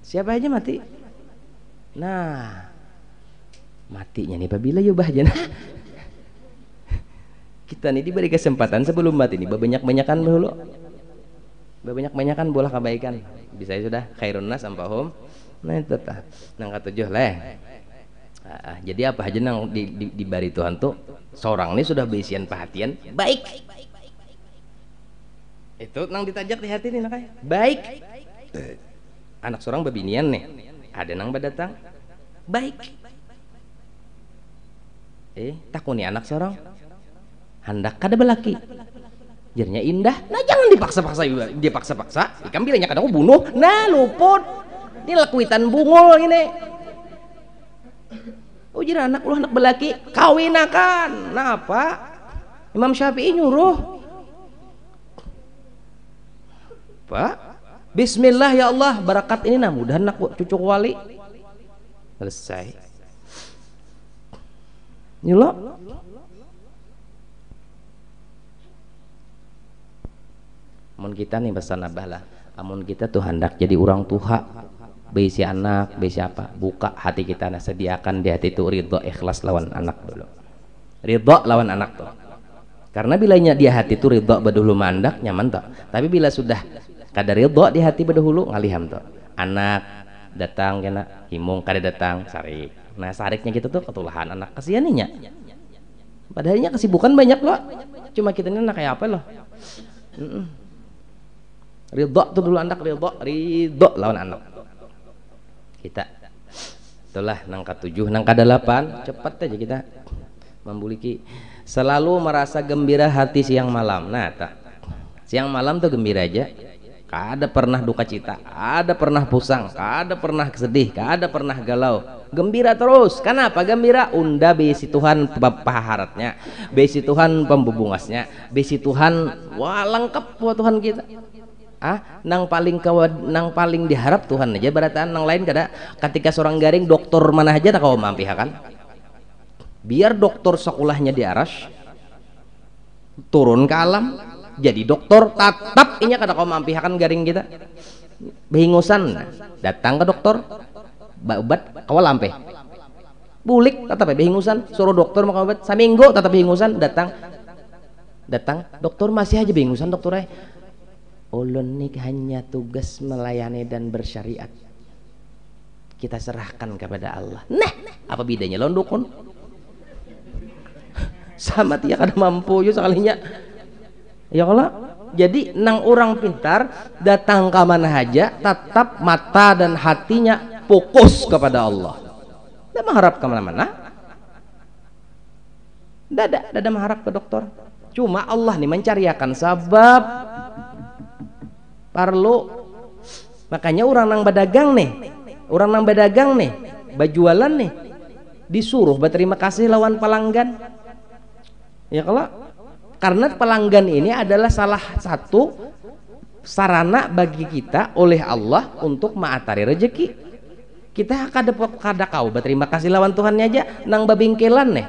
Siapa aja mati? Nah. Matinya nih apabila ya bahjana. Kita nih diberi kesempatan sebelum mati nih banyak-banyakan dulu. Banyak-banyakan bola kebaikan. Bisa sudah khairun nas ampahum. Nah itu tah. Nang katujuh leh. Jadi apa aja nang diberi Tuhan tuh seorang ini sudah berisian perhatian baik. Itu nang ditajak di hati nih nak baik. Anak seorang babinian nih. Ada nang badatang baik. Takuni anak seorang hendak kada belaki jarnya indah. Nah jangan dipaksa-paksa ikan bilangnya kadang bunuh. Nah luput ini lakuitan bungul ini. Jadi anak lu hendak belaki kawinakan. Nah apa Imam Syafi'i nyuruh Pak bismillah ya Allah barakat ini nah mudah anak cucu wali selesai. Nyulo amun kita nih pesan abah lah, amun kita tuh hendak jadi orang tua besi anak besi apa, buka hati kita, nah sediakan di hati itu ridho ikhlas lawan anak dulu, ridho lawan anak tuh. Karena bilanya dia hati itu ridho bedahulu mandak nyaman tuh, tapi bila sudah kadar ridho di hati bedahulu ngaliham tuh anak datang kena himung kada datang sarik. Nah sariknya gitu tuh ketulahan anak kasianinya. Padahalnya kesibukan banyak loh. Cuma kita ini anak kayak apa loh. Ridho tuh dulu anak, ridho lawan anak. Kita itulah nangka 7, nangka 8 cepat aja kita membuliki. Selalu merasa gembira hati siang malam. Nah tak, siang malam tuh gembira aja, kada pernah duka cita, ada pernah pusang, kada pernah sedih, kada pernah galau, gembira terus. Kenapa gembira? Unda besi Tuhan paharatnya, besi Tuhan pembubungasnya, besi Tuhan wah lengkap buat Tuhan kita. Nang paling diharap Tuhan aja, barataan nang lain kada. Ketika seorang garing dokter mana aja tak kau mampiha kan, biar dokter sekolahnya di aras turun ke alam jadi dokter tatap inya kada kau mampiha kan garing kita behingusan datang ke dokter obat kau lampe bulik tatap behingusan suruh dokter makan obat saminggu tatap behingusan datang dokter masih aja behingusan dokter ulun nih hanya tugas melayani dan bersyariat, kita serahkan kepada Allah. Nah apa bedanya lawan dukun sama tiap kada mampu yo sekalinya ya Allah. Jadi nang orang pintar datang ke mana aja tetap mata dan hatinya fokus kepada Allah, tidak mengharap kemana-mana, tidak mengharap ke dokter. Cuma Allah nih mencariakan sebab perlu. Makanya orang nang berdagang nih bajualan nih disuruh berterima kasih lawan pelanggan ya kalau karena pelanggan ini adalah salah satu sarana bagi kita oleh Allah untuk mengatari rezeki kita. Kada kau berterima kasih lawan Tuhannya aja nang babingkelan nih.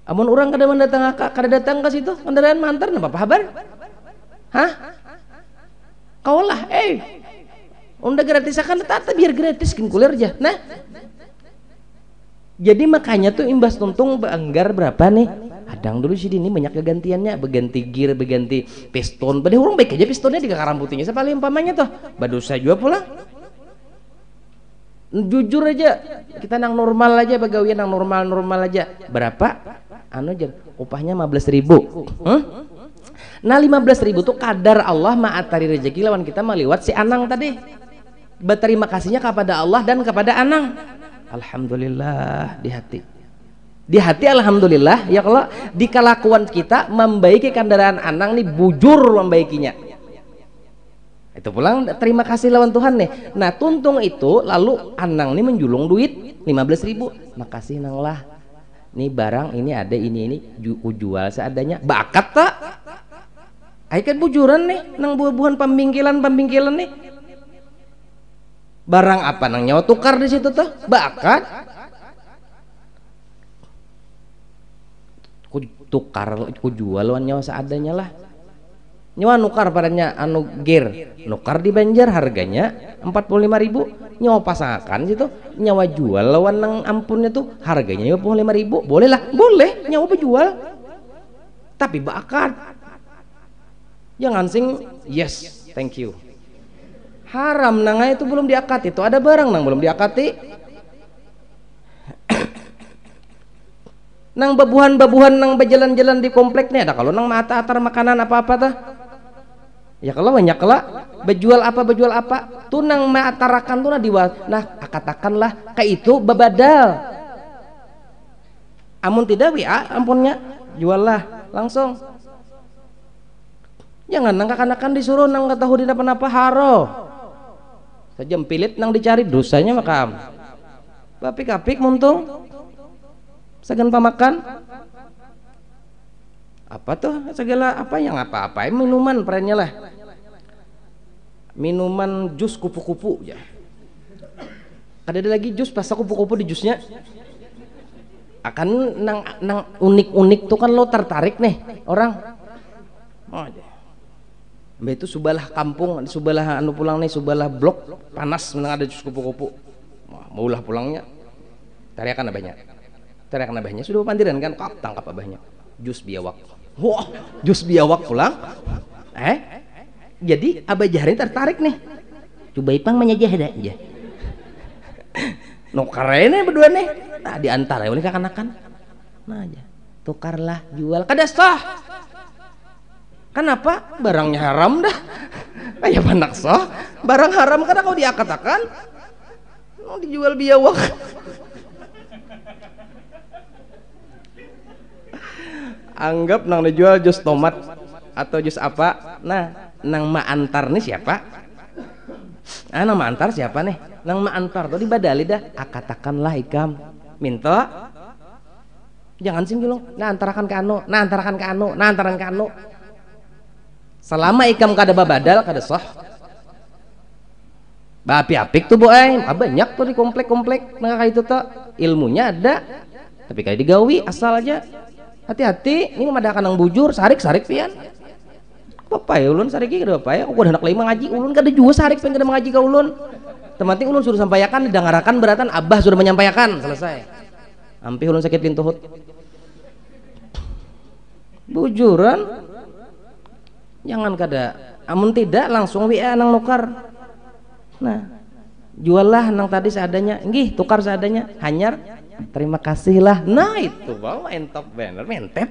Amun orang kada datang ke situ kendaraan mantar apa kabar? Kau lah unda gratis akan tata biar gratis kulir aja. Nah jadi makanya tuh imbas tuntung beanggar berapa nih adang dulu sih ini banyak kegantiannya, beganti gear, beganti piston. Padahal orang baik aja pistonnya di kakaran putihnya sekali umpamanya tuh badosa juga pulang. Jujur aja kita nang normal aja pegawai nang normal aja berapa aja upahnya 15.000. Nah 15.000 tuh kadar Allah ma'atari rezeki lawan kita meliwat si Anang tadi. Berterima kasihnya kepada Allah dan kepada Anang. Alhamdulillah di hati alhamdulillah ya kalau di kelakuan kita membaiki kendaraan Anang nih bujur membaikinya. Itu pulang terima kasih lawan Tuhan nih. Nah tuntung itu lalu Anang nih menjulung duit 15.000. Makasih Nang lah. Nih barang ini ada ini jual seadanya. Bakat tak? Aikan bujuran nih nang buah-buahan pembingkilan nih. Barang apa nang nyawa tukar di situ tuh? Bakat. Ku tukar, ku jual lawan nyawa seadanya lah. Nyawa nukar padanya anu gear. Nukar di Banjar harganya 45.000. Nyawa pasangan situ nyawa jual lawan nang ampunnya tuh harganya 55.000. Boleh lah, boleh nyawa berjual. Tapi bakat. Jangan sing yes thank you haram nang itu belum diakati. Itu ada barang nang belum diakati nang babuhan nang berjalan-jalan di kompleknya ada kalau nang mata-atar makanan apa-apa tah ya kalau banyak lah berjual apa tuh nang matarakan tuh nah katakanlah kayak itu babadal amun tidak ampunnya jual lah langsung. Jangan nang kanakan disuruh nang kata tahu di apa haro saja pilit nang dicari dosanya makam kapik muntung segan pamakan apa tuh segala apa yang apa minuman perannya lah minuman jus kupu-kupu ya ada lagi jus pas kupu-kupu di jusnya akan nang unik tuh kan lo tertarik nih orang Mbak itu subalah kampung, subalah anu pulang nih, subalah blok panas menang ada jus kupu-kupu. Maulah pulangnya. Tariakan abahnya sudah pandiran kan, kok tangkap abahnya. Jus biawak. Wah, jus biawak pulang. Jadi abah Jahrin tertarik nih. coba ipang menyajah dah aja nukar ini berdua nih nah diantara oleh kakanakan nah aja tukarlah jual kada sah kenapa barangnya haram dah kayak anak sah barang haram karena kau diakat-akan mau dijual biawak anggap nang dijual jus tomat atau jus apa nah nang ma antar nih siapa nang ma antar siapa nih nang ma antar tuh dibadali dah akatakanlah ikam minta jangan singgulung nah antarakan ke anu nah antarakan ke anu nah antarakan ke anu selama ikam kada babadal kada sah api-apik tuh boy banyak tuh di komplek-komplek nah kayak itu tuh ilmunya ada tapi kayak digawi asal aja hati-hati ini memadakan yang bujur sarik pian apa ya ulun sarik kada apa ya aku udah anak lima ngaji ulun kada juga sarik pengen kada mengaji ke ulun teman-teman ulun sudah sampaikan didengarakan beratan abah sudah menyampaikan selesai hampir ulun sakit lintuhut bujuran jangan kada amun tidak langsung WA nang nukar nah juallah nang tadi seadanya nggih tukar seadanya hanyar terima kasih lah nah itu bang entop bener mentep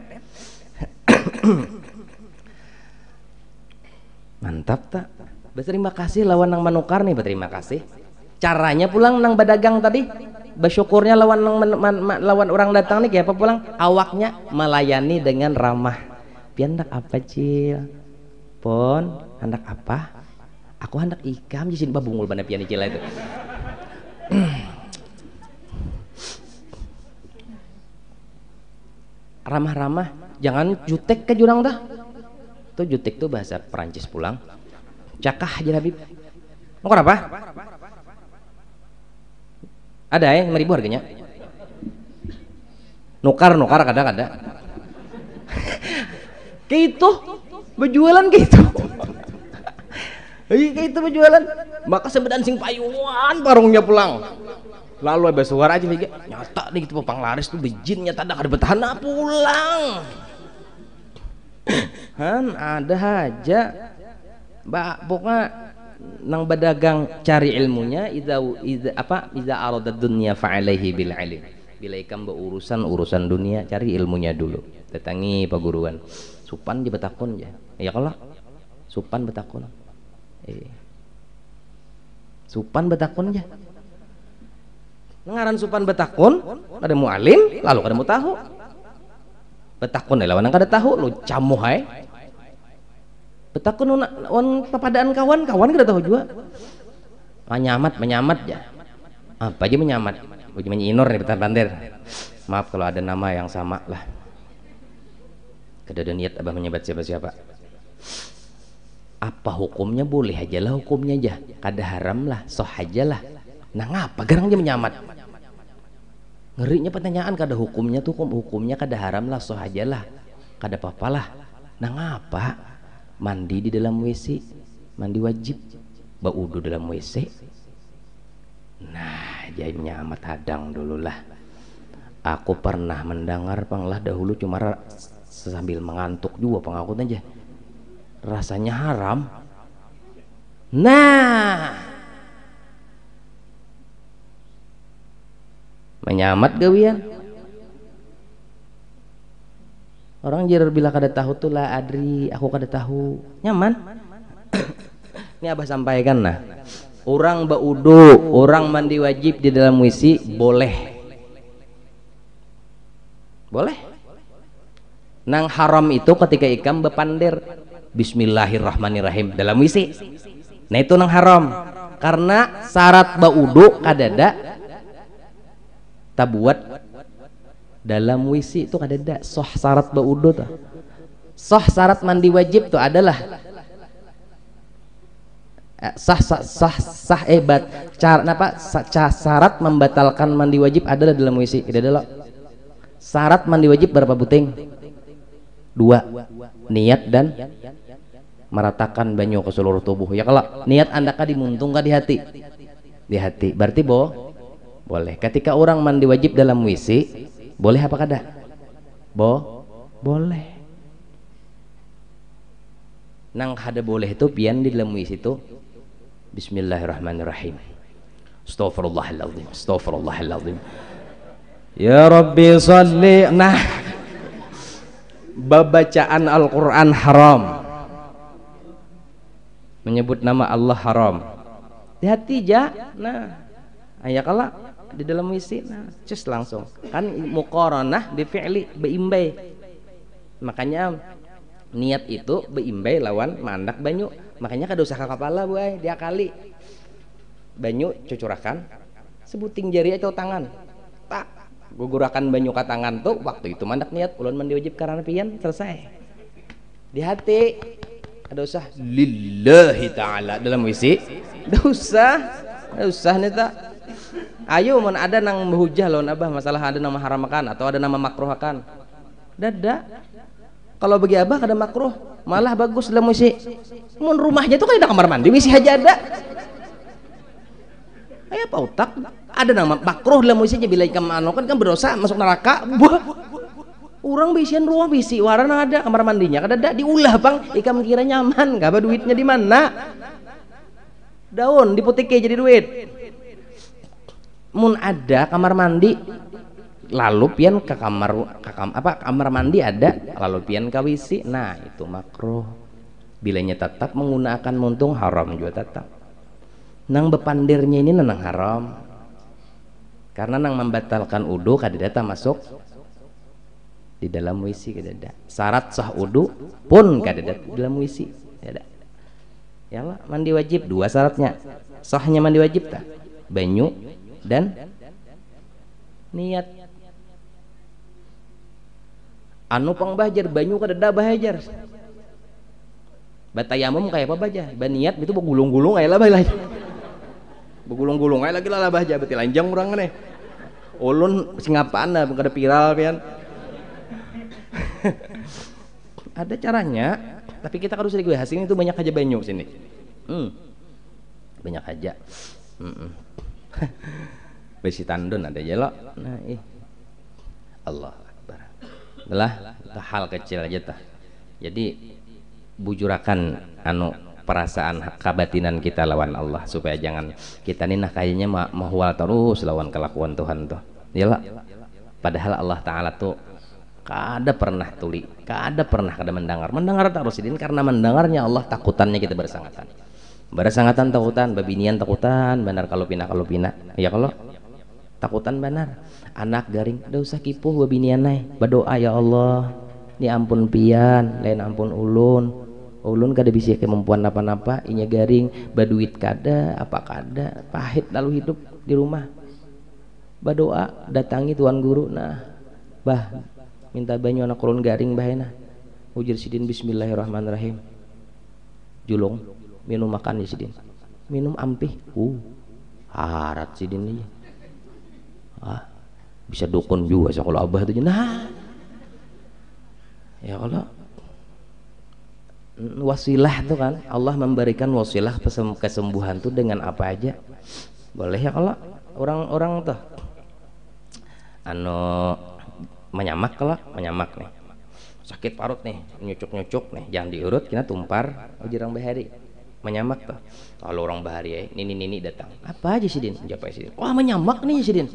mantap tak berterima kasih lawan nang menukar nih berterima kasih caranya pulang nang badagang tadi bersyukurnya lawan lawan orang datang nih kayak apa pulang awaknya melayani dengan ramah pian hendak apa cil pon hendak apa aku hendak ikam jisin babungul bana pian cil itu ramah-ramah jangan jutek ke jurang dah tuh jutek tuh bahasa Perancis pulang cakah aja Habib mau apa ada ya 5.000 harganya nukar kada gitu berjualan gitu kayak itu berjualan maka sebedan sing payungan parungnya pulang lalu ada suara aja lagi nyata nih gitu panglaris tuh bejin nyata ada bertahan pulang kan ada aja mbak pokoknya nang badagang cari ilmunya iza arada dunya fa'alaihi bil ilm bila ikam urusan dunia cari ilmunya dulu datangi paguruan supan je betakun ya kalau supan betakun supan betakun aja ngaran supan betakun ada mualim lalu kada mau tahu betakun lawan kada tahu lu camuh hai betakun on papadaan kawan kada tahu juga menyamat ya apa aja menyamat uji menyinor nih betar-bandir maaf kalau ada nama yang sama lah kada ada niat abah menyebat siapa-siapa apa hukumnya boleh aja lah hukumnya aja kada haram lah soh aja lah nah ngapa garang dia menyamat ngerinya pertanyaan kada hukumnya tuh hukumnya kada haram lah soh aja lah kada apa-apa lah nah ngapa mandi di dalam WC mandi wajib baudu dalam WC nah jadi menyamat hadang dulu lah aku pernah mendengar panglah dahulu cuma sambil mengantuk juga pengakut aja rasanya haram nah menyamat gawian orang jirar bila kada tahu tuh lah adri aku kada tahu nyaman ini abah sampaikan nah orang baudu orang mandi wajib di dalam WC boleh nang haram itu ketika ikam bepandir bismillahirrahmanirrahim dalam WC nah itu nang haram karena syarat baudu kadada tabuat dalam WC itu kadada soh syarat baudu tuh soh syarat mandi wajib tuh adalah syarat membatalkan mandi wajib adalah dalam WC tidak ada syarat mandi wajib berapa buting 2 niat dan meratakan banyu ke seluruh tubuh ya kalau niat anda kah dimuntung kah di hati berarti boleh ketika orang mandi wajib dalam WC boleh apa kada boleh nang kada boleh itu pian di dalam WC itu Bismillahirrahmanirrahim. Astaghfirullahaladzim, astaghfirullahaladzim. Ya Rabbi sholli. Nah, bacaan Al-Quran haram, menyebut nama Allah haram. Hati-hati ja. Nah, ayah kala di dalam wisi, nah, cus langsung kan muqaranah bi fi'li beimbai. Makanya niat itu beimbai lawan mandak banyu. Makanya kada usah ke kepala buai, dia kali banyu cucurakan sebuting jari atau tangan tak gugurakan banyu ke tangan tuh waktu itu mandak niat ulun mandi wajib karena pian selesai di hati. Ada usah lillahi ta'ala dalam wisi, ada usah nih tak. Ayo mun ada nang menghujah lawan abah masalah ada nama haram makan atau ada nama makruh akan dada. Kalau bagi abah kada makruh malah bagus dalam wisi. Mun rumahnya tuh kan ada kamar mandi wisi aja ada. Ayo apa otak ada nama makruh dalam wisi aja bila ikam anu kan berdosa masuk neraka. Buah. Orang bisian ruang bisi warna ada kamar mandinya kada ada diulah bang ikam kira nyaman gak apa duitnya di mana daun diputike jadi duit. Mun ada kamar mandi lalu pian ke kamar mandi ada lalu pian ke wisi, nah itu makruh. Bilanya tetap menggunakan muntung haram juga tetap. Nang bepandirnya ini nang haram karena nang membatalkan udu kadada masuk di dalam wisi kadada. Syarat sah udu pun kadada di dalam wisi kadada. Ya Allah, mandi wajib dua syaratnya. Sahnya mandi wajib tak? Banyu dan niat. Anu pangbajar banyu kadada bahajar. Batayamum kayak apa baja? Baniat itu begulung-gulung aya lah bae. Begulung-gulung aya lagi lah baja beti lanjang urang nih. Ulun singapaan da kada viral pian. Ada caranya, tapi kita harus gue hasilnya itu banyak aja banyu sini. Banyak aja. Besi tandun ada aja lo. Nah, Allah Akbar. Adalah hal kecil aja tah. Jadi bujurakan anu perasaan kabatinan kita lawan Allah supaya jangan kita nih nah kayaknya mahwal terus lawan kelakuan Tuhan tuh. Iyalah. Padahal Allah Ta'ala tuh kada pernah tuli, kada mendengar tak Rasulin karena mendengarnya Allah takutannya kita bersangatan takutan, babinian takutan benar kalau pina ya kalau takutan benar anak garing ada usah kipuh babinian nai berdoa ya Allah ni ampun pian lain ampun ulun kada bisa kemampuan apa-apa inya garing baduit kada apa kada pahit lalu hidup di rumah berdoa datangi tuan guru nah bah minta banyu anak kurun garing bahena ujir sidin bismillahirrahmanirrahim julung minum makan ya sidin minum ampih harat sidin aja bisa dukun juga so kalau abah itu nah ya Allah wasilah tuh kan Allah memberikan wasilah kesembuhan tuh dengan apa aja boleh ya kalau orang-orang tuh anu menyamak nih sakit parut nih nyucuk nih jangan diurut kena tumpar ujirang bahari menyamak tuh kalau orang bahari nini datang apa aja sidin jawab sidin wah menyamak nih sidin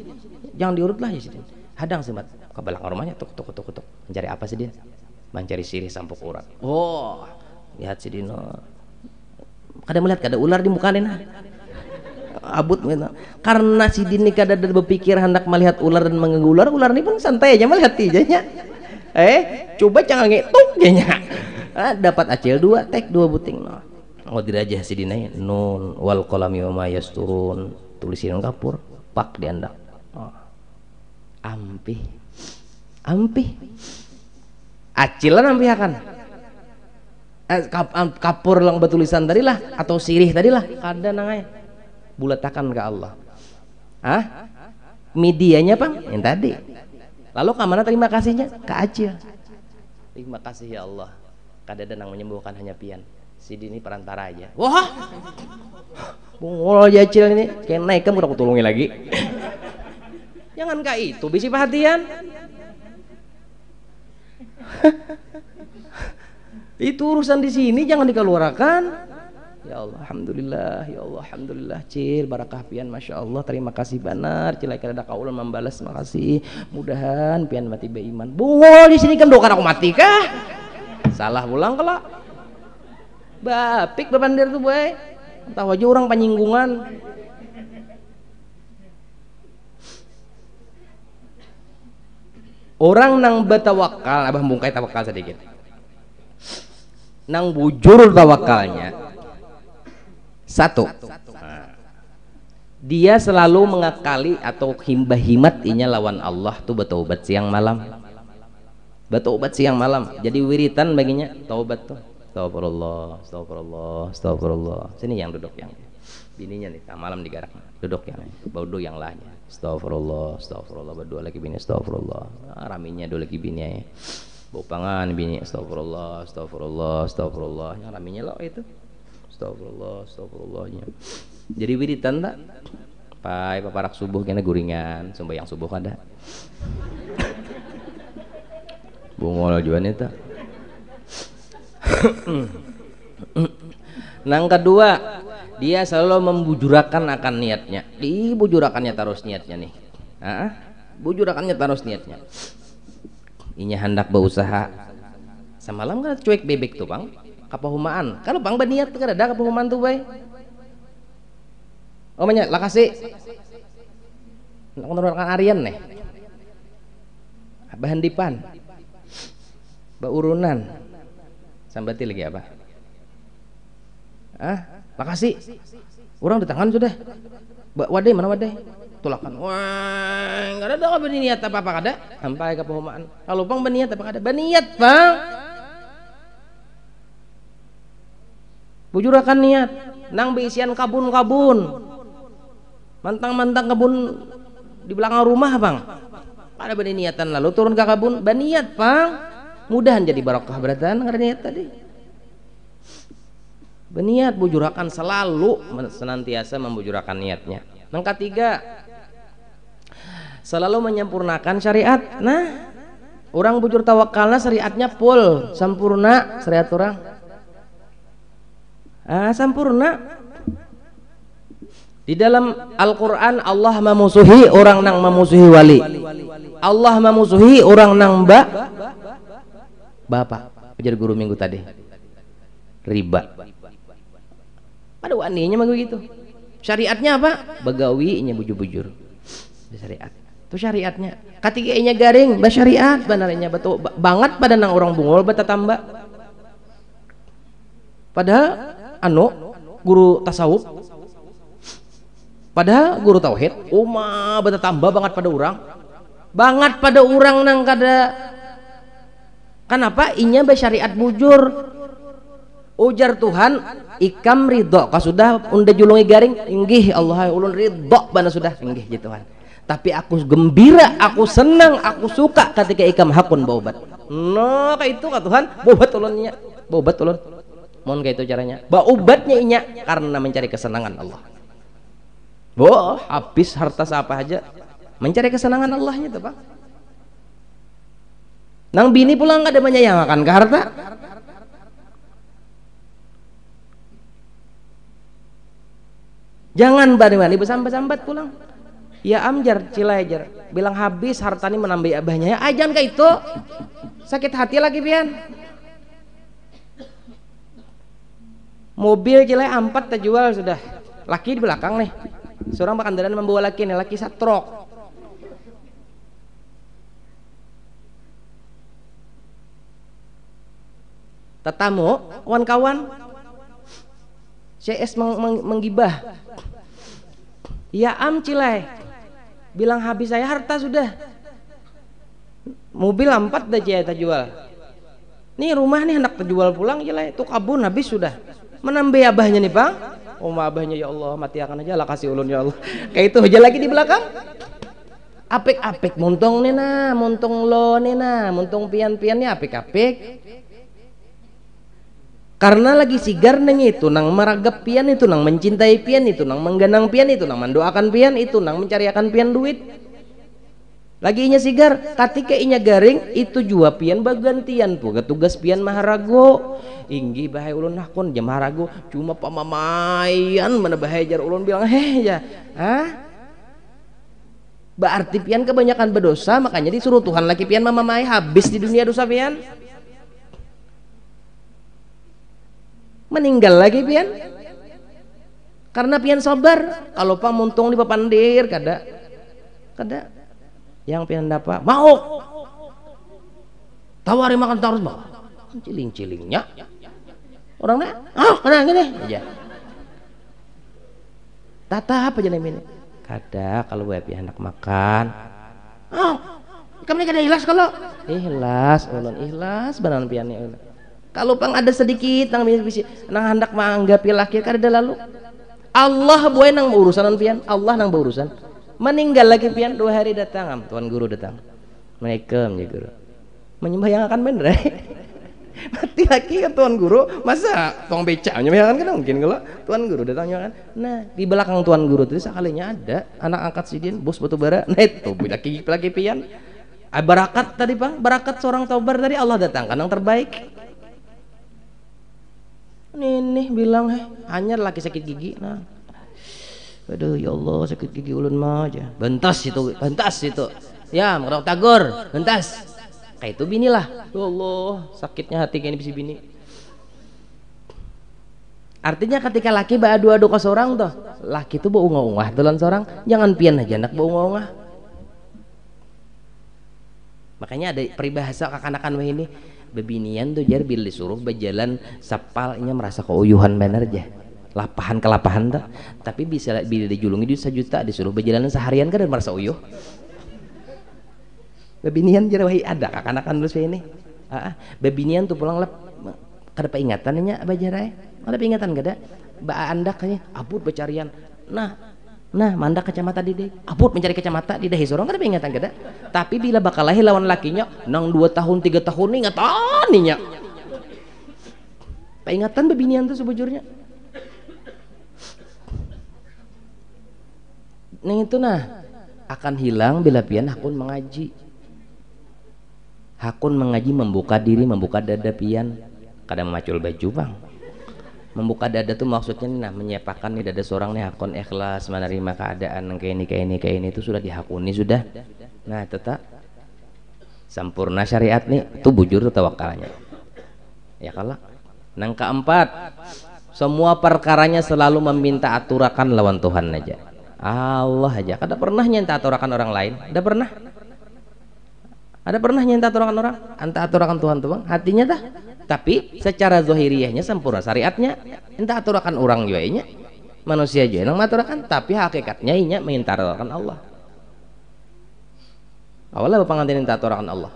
jangan diurut lah ya sidin hadang semat ke belakang rumahnya tuk mencari apa sidin mencari sirih sampuk urat lihat sidin kada melihat kada ular di muka nah abut karena si dini kada berpikir hendak melihat ular dan mengganggu ular ini pun santai aja melihat tijanya coba jangan ngetuk janya dapat acil 2 tek 2 buting tidak aja si dini nun wal qalami wa ma yasturun tulisin kapur pak diandak ampih acilan ampih akan kapur lang betulisan tadi lah atau sirih tadi lah kada nangai bulatakan ke Allah medianya bang yang tadi lalu kemana terima kasihnya ke acil terima kasih ya Allah kada ada yang menyembuhkan hanya pian si dini perantara aja wah bungol aja acil ini kayak naik kamu udah kutulungi lagi jangan kayak itu bisi perhatian itu urusan di sini jangan dikeluarkan Ya Allah, alhamdulillah, ya Allah, alhamdulillah, cil barakah pian, masya Allah, terima kasih banar, cil kada kaulan membalas, makasih, mudahan pian mati beiman. Bungol di sini kan dokan aku mati kah? Salah pulang kalau bapik bebandir tuh boy, tahu aja orang penyinggungan. Orang nang betawakal, abah bungkai tawakal sedikit. Nang bujur tawakalnya satu, dia selalu mengakali atau himbah-himat inya lawan Allah tuh bertaubat siang malam, bertaubat siang malam. Jadi wiritan baginya taubat tuh, astagfirullah, astagfirullah, astagfirullah. Sini yang duduk yang bininya nih, malam digarak duduk yang baudo yang lahnya, astagfirullah, astagfirullah, berdua lagi bini, astagfirullah, raminya dua lagi bini, bau pangan bini, astagfirullah, astagfirullah, astagfirullah, yang raminya lo itu. Astagfirullah, astagfirullahnya. Jadi wiritan tak? Pai paparak subuh kena guringan, sembahyang subuh kada. Bungol juan itu. Nang kedua, dia selalu membujurakan akan niatnya. Dibujurakannya terus niatnya nih. Bujurakannya terus niatnya. Inya hendak berusaha. Semalam kan cuek bebek tuh, Bang. Kapahumaan kalau bang berniat kan ada kapahumaan tuh bay. Oh banyak lah kasih menurunkan Aryan nih bahan dipan baurunan sambati lagi apa makasih orang di tangan sudah wadai mana wadai tulakan wah nggak ada berniat apa kada sampai kapahumaan kalau bang berniat apa kada berniat bang. Bujurakan niat nang beisian kabun-kabun mantang-mantang kabun di belakang rumah bang ada berniatan lalu turun ke kabun berniat bang mudahan jadi barokah beratan karena niat tadi berniat bujurakan selalu senantiasa membujurakan niatnya. Yang ketiga selalu menyempurnakan syariat. Nah orang bujur tawakalna syariatnya full sempurna syariat orang sempurna. Di dalam Al-Quran Allah memusuhi orang nang memusuhi wali, Allah memusuhi orang nang bapak ajar guru minggu tadi riba pada waninya mah begitu. Syariatnya apa? Begawinya bujur-bujur syariat itu syariatnya. Ketiganya garing syariat benarnya betul banget pada nang orang bungol beta tambah padahal guru tasawuf padahal guru tauhid beta tambah banget pada orang nang kada kenapa inya bersyariat bujur ujar Tuhan ikam ridho kau sudah unda julungi garing inggih Allah ulun ridho bana sudah inggih ya Tuhan tapi aku gembira aku senang aku suka ketika ikam hakun baubat kayak itu kata Tuhan baubat ulunnya baubat ulun mohon kayak itu caranya baubatnya inya karena mencari kesenangan Allah. Habis harta apa aja mencari kesenangan Allahnya tuh Pak. Nang bini pulang nggak ada menyayangakan ke harta. Jangan bani bersambat-sambat pulang. Ya amjar cilajar bilang habis harta ini menambah abahnya ya ajan kayak itu sakit hati lagi pian. Mobil cilai 4 terjual sudah laki di belakang nih seorang pakandaran membawa laki nih laki satrok tetamu kawan-kawan CS menggibah ya cilai bilang habis saya harta sudah mobil 4 dah cilai terjual nih rumah nih hendak terjual pulang cilai tuh kabun habis sudah menambah abahnya nih bang abahnya ya Allah mati akan aja lah kasih ulun ya Allah kayak itu aja lagi di belakang apik-apik muntung nena muntung lo nena muntung pian-piannya apik-apik karena lagi sigar neng itu nang meragap pian itu nang mencintai pian itu nang menggenang pian itu nang mendoakan pian itu nang mencariakan pian duit lagi inya sigar ketika inya garing itu jua pian bagantian puga tugas pian maharago inggi bahaya ulun nakon jam maharago cuma pamamayan mana bahaya jar ulun bilang ya berarti pian kebanyakan berdosa makanya disuruh Tuhan lagi pian mamamai habis di dunia dosa pian meninggal lagi pian karena pian sabar kalau pang muntung di papandir kada yang pian dapat mau tawari makan terus mau ciling-cilingnya orangnya kena gini aja tata apa jadi ini kada kalau gue pian anak makan kami kada ikhlas kalau ikhlas ulun ikhlas benar pian ulun kalau pang ada sedikit nang hendak menganggap laki kada lalu Allah buat nang urusan pian Allah nang berurusan meninggal lagi pian 2 hari datang tuan guru datang Assalamualaikum ya guru menyembah yang akan bener mati lagi kan tuan guru masa tuang becak menyembah kan mungkin kalau tuan guru datangnya kan nah di belakang tuan guru itu sekalinya ada anak angkat sidin bos batu bara nah itu lagi pian barakat tadi bang barakat seorang taubar dari Allah datang kan yang terbaik nih bilang hanya laki sakit gigi nah aduh ya Allah sakit gigi ulun mah aja bentas itu ya merok tagor bentas kayak itu binilah ya Allah sakitnya hati kayak ini bisi bini artinya ketika laki adu-adu ke seorang tuh laki itu bau ungah-ungah tulan seorang jangan pian aja anak bau ungah-ungah makanya ada peribahasa kakanakan wah ini bebinian tuh jar bila disuruh berjalan sapalnya merasa keuyuhan bener aja lapahan tuh tapi bisa bila dijulungi dia 1 juta disuruh berjalan seharian kan dan merasa uyuh bebinian jarawahi ada kakanakan terus ini bebinian tuh pulang lep kada peingatannya bajarai ada peingatan kada ba andak nya abut becarian nah mandak kacamata di deh abut mencari kacamata di dahi sorong kada peingatan kada tapi bila bakal lahir lawan lakinya nang 2 tahun 3 tahun ingatan nya peingatan bebinian tuh sebujurnya itu akan hilang bila pian hakun mengaji membuka diri membuka dada pian kadang memacul baju bang membuka dada tuh maksudnya menyepakan nih dada seorang nih hakun ikhlas menerima keadaan kayak ini itu sudah dihakuni sudah nah tetap sempurna syariat nih itu bujur tuh tawakalnya ya kalau nang keempat semua perkaranya selalu meminta aturakan lawan Tuhan aja Allah aja kada pernah nyenta aturakan orang lain ada pernah nyenta aturakan orang anta aturakan Tuhan tuh bang hatinya dah tapi secara zahiriyahnya sempurna syariatnya enta aturakan orang juga nya manusia juga yang maturakan tapi hakikatnya inya minta aturakan Allah awalnya pengantin minta aturakan Allah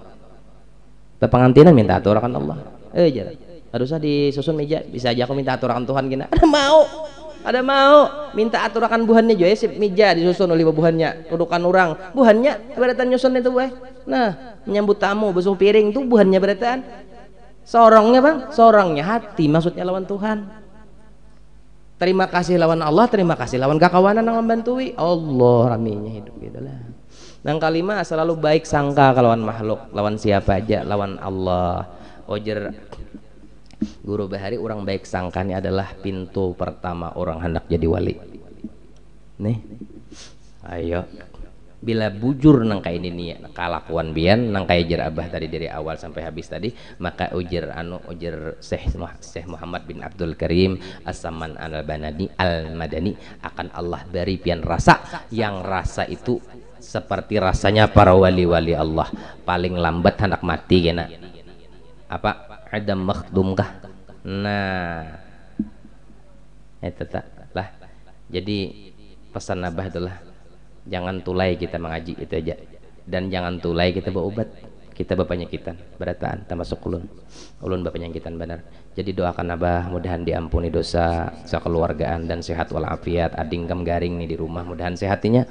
pengantinan minta aturakan Allah jarang harusnya disusun meja bisa aja aku minta aturakan Tuhan gini ada mau minta aturakan buhannya juga sip meja disusun oleh buhannya tudukan orang buhannya beratan nyusun itu nah menyambut tamu basuh piring tuh buhannya beratan sorongnya bang sorongnya hati maksudnya lawan Tuhan terima kasih lawan Allah terima kasih lawan kakawanan yang membantui Allah raminya hidup gitu lah yang kelima selalu baik sangka lawan makhluk lawan siapa aja lawan Allah ojer Guru Bahari orang baik sangka ini adalah pintu pertama orang hendak jadi wali nih ayo bila bujur nang kayak ini nih kalakuan bian nang kayak jar abah tadi dari awal sampai habis tadi maka ujar Syekh Muhammad bin Abdul Karim As-Saman Al-Madani akan Allah beri pian rasa yang rasa itu seperti rasanya para wali-wali Allah paling lambat hendak mati kena apa ada makhdumkah nah itu tak lah jadi pesan abah itulah jangan tulai kita mengaji itu aja dan jangan tulai kita berobat kita penyakitan berataan termasuk ulun penyakitan benar jadi doakan abah mudahan diampuni dosa sekeluargaan dan sehat walafiat ading garing nih di rumah mudahan sehatinya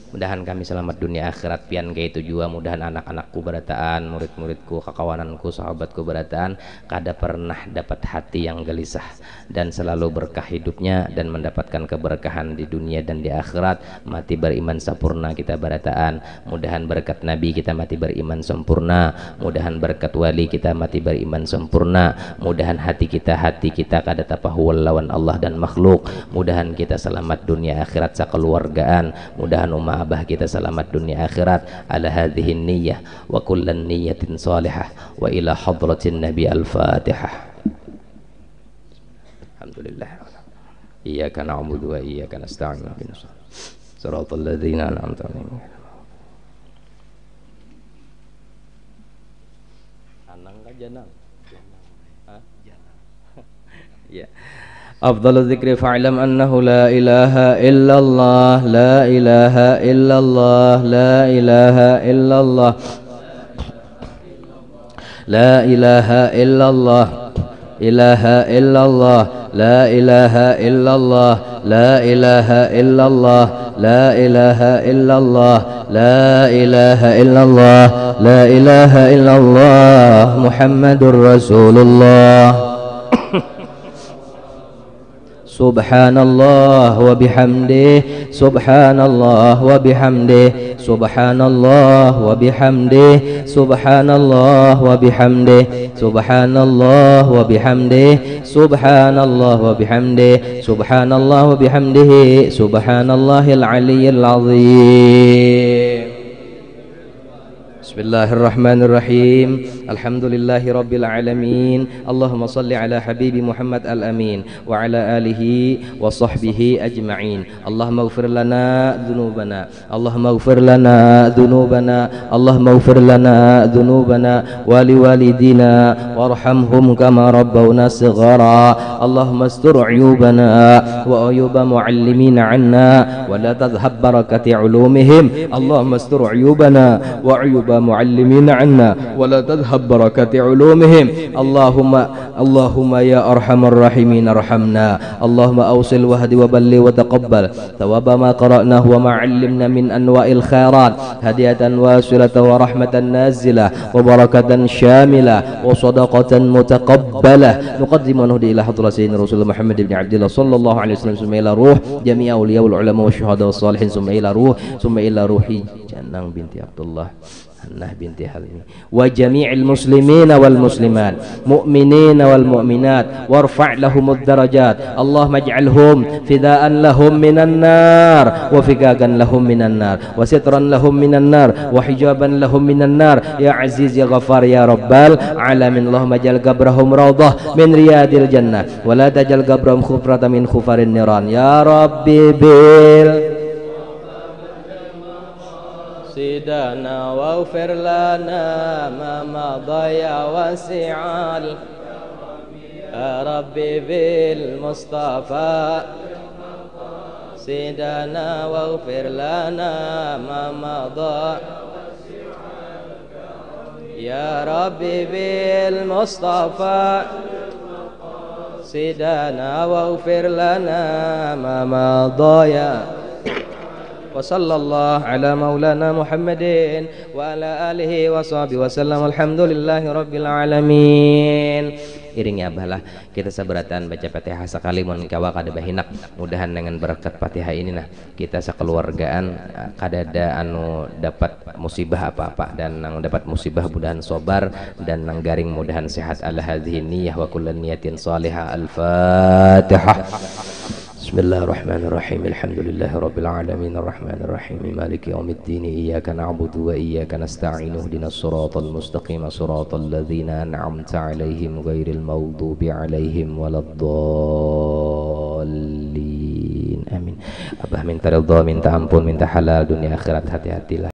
Mudahan kami selamat dunia akhirat pian ke itu jua. Mudahan anak-anakku berataan, murid-muridku, kakawananku, sahabatku berataan kada pernah dapat hati yang gelisah dan selalu berkah hidupnya dan mendapatkan keberkahan di dunia dan di akhirat. Mati beriman sempurna kita berataan. Mudahan berkat Nabi kita mati beriman sempurna. Mudahan berkat wali kita mati beriman sempurna. Mudahan hati kita kada tapahuwal lawan Allah dan makhluk. Mudahan kita selamat dunia akhirat sakeluargaan. Mudahan abah kita selamat dunia akhirat. Ala hadhihi niyyah wa kullan niyyatin salihah wa ila hadratin nabi al-fatihah. Alhamdulillah. Iyyaka na'budu wa iyyaka nasta'in. Shiratal ladzina an'amta 'alaihim. Anang ka janang. Hah? Janang. Ya. أفضل الذكر فاعلم أنه لا إله إلا الله لا إله إلا الله لا إله إلا الله لا إله إلا الله إله إلا الله لا إله إلا الله لا إله إلا الله لا إله إلا الله لا إله إلا الله لا إله إلا الله محمد رسول الله سبحان الله وبحمده سبحان الله وبحمده سبحان الله وبحمده سبحان الله وبحمده سبحان الله وبحمده سبحان الله وبحمده سبحان الله وبحمده سبحان الله العلي العظيم. Bismillahirrahmanirrahim. Alhamdulillahi rabbil alamin. Allahumma salli ala habibi Muhammad al-amin wa ala alihi wa sahbihi ajma'in. Allahumma ighfir lana dhunubana, Allahumma ighfir lana dhunubana, Allahumma ighfir lana dhunubana wa liwalidina warhamhum kama rabbawna shighara. Allahumma astur uyubana wa uyuba muallimina 'anna wa la tadhhab barakati 'ulumihim. Allahumma astur uyubana wa uyuba معلمين عنا ولا تذهب بركات علومهم. اللهم يا أرحم الراحمين ارحمنا. اللهم أوصل وهد وبلغ وتقبل ثواب ما قرأناه وما علمنا من أنواع الخيرات هدية واصلة ورحمة نازلة وبركة شاملة وصدقة متقبلة نقدم ونهدي إلى حضرة سيدنا رسول محمد بن عبد الله صلى الله عليه وسلم ثم إلى روح جميع أولياء والعلماء والشهداء والصالحين ثم إلى روحي جنان بنت عبد الله Hannah binti Halim wa jami'il muslimina wal muslimat mu'minina wal mu'minat warfa' lahumud darajat. Allahumma ij'alhum fidaan lahum minan nar wa fiqagan lahum minan nar wa sitran lahum minan nar wa hijaban lahum minan nar ya aziz ya ghafar ya rabbal alamin. Allahumma jal qabrahum rawdah min riyadil jannah wa la tajal qabrahum khufratan min khufarin niran ya rabbi bil سيدنا واغفر لنا ما مضى يا واسع يا ربي بالمصطفى سيدنا واغفر لنا ما مضى يا ربي بالمصطفى سيدنا واغفر لنا ما مضى يا وصلى الله على مولانا محمد وعلى آله وصحبه وسلم. Alhamdulillahi rabbil alamin. Iringi abahlah kita sabaratan baca Fatihah sakali mun kawa kada bahinak. Mudahan dengan berkat Fatihah ini nah kita sekeluargaan kadada anu dapat musibah apa-apa dan nang dapat musibah mudahan sabar dan nang garing mudahan sehat. Ala hadhihi niyyah wa kullu niyatin salihah. Al-Fatihah. Bismillahirrahmanirrahim. Alhamdulillahi rabbil alamin arrahmanir rahim maliki yaumiddin iyyaka na'budu wa iyyaka nasta'in ihdinas siratal mustaqim siratal ladzina an'amta 'alaihim ghairil maghdubi 'alaihim waladdallin. Amin. Abah minta ridha, minta ampun, minta halal dunia akhirat. Hati-hatilah.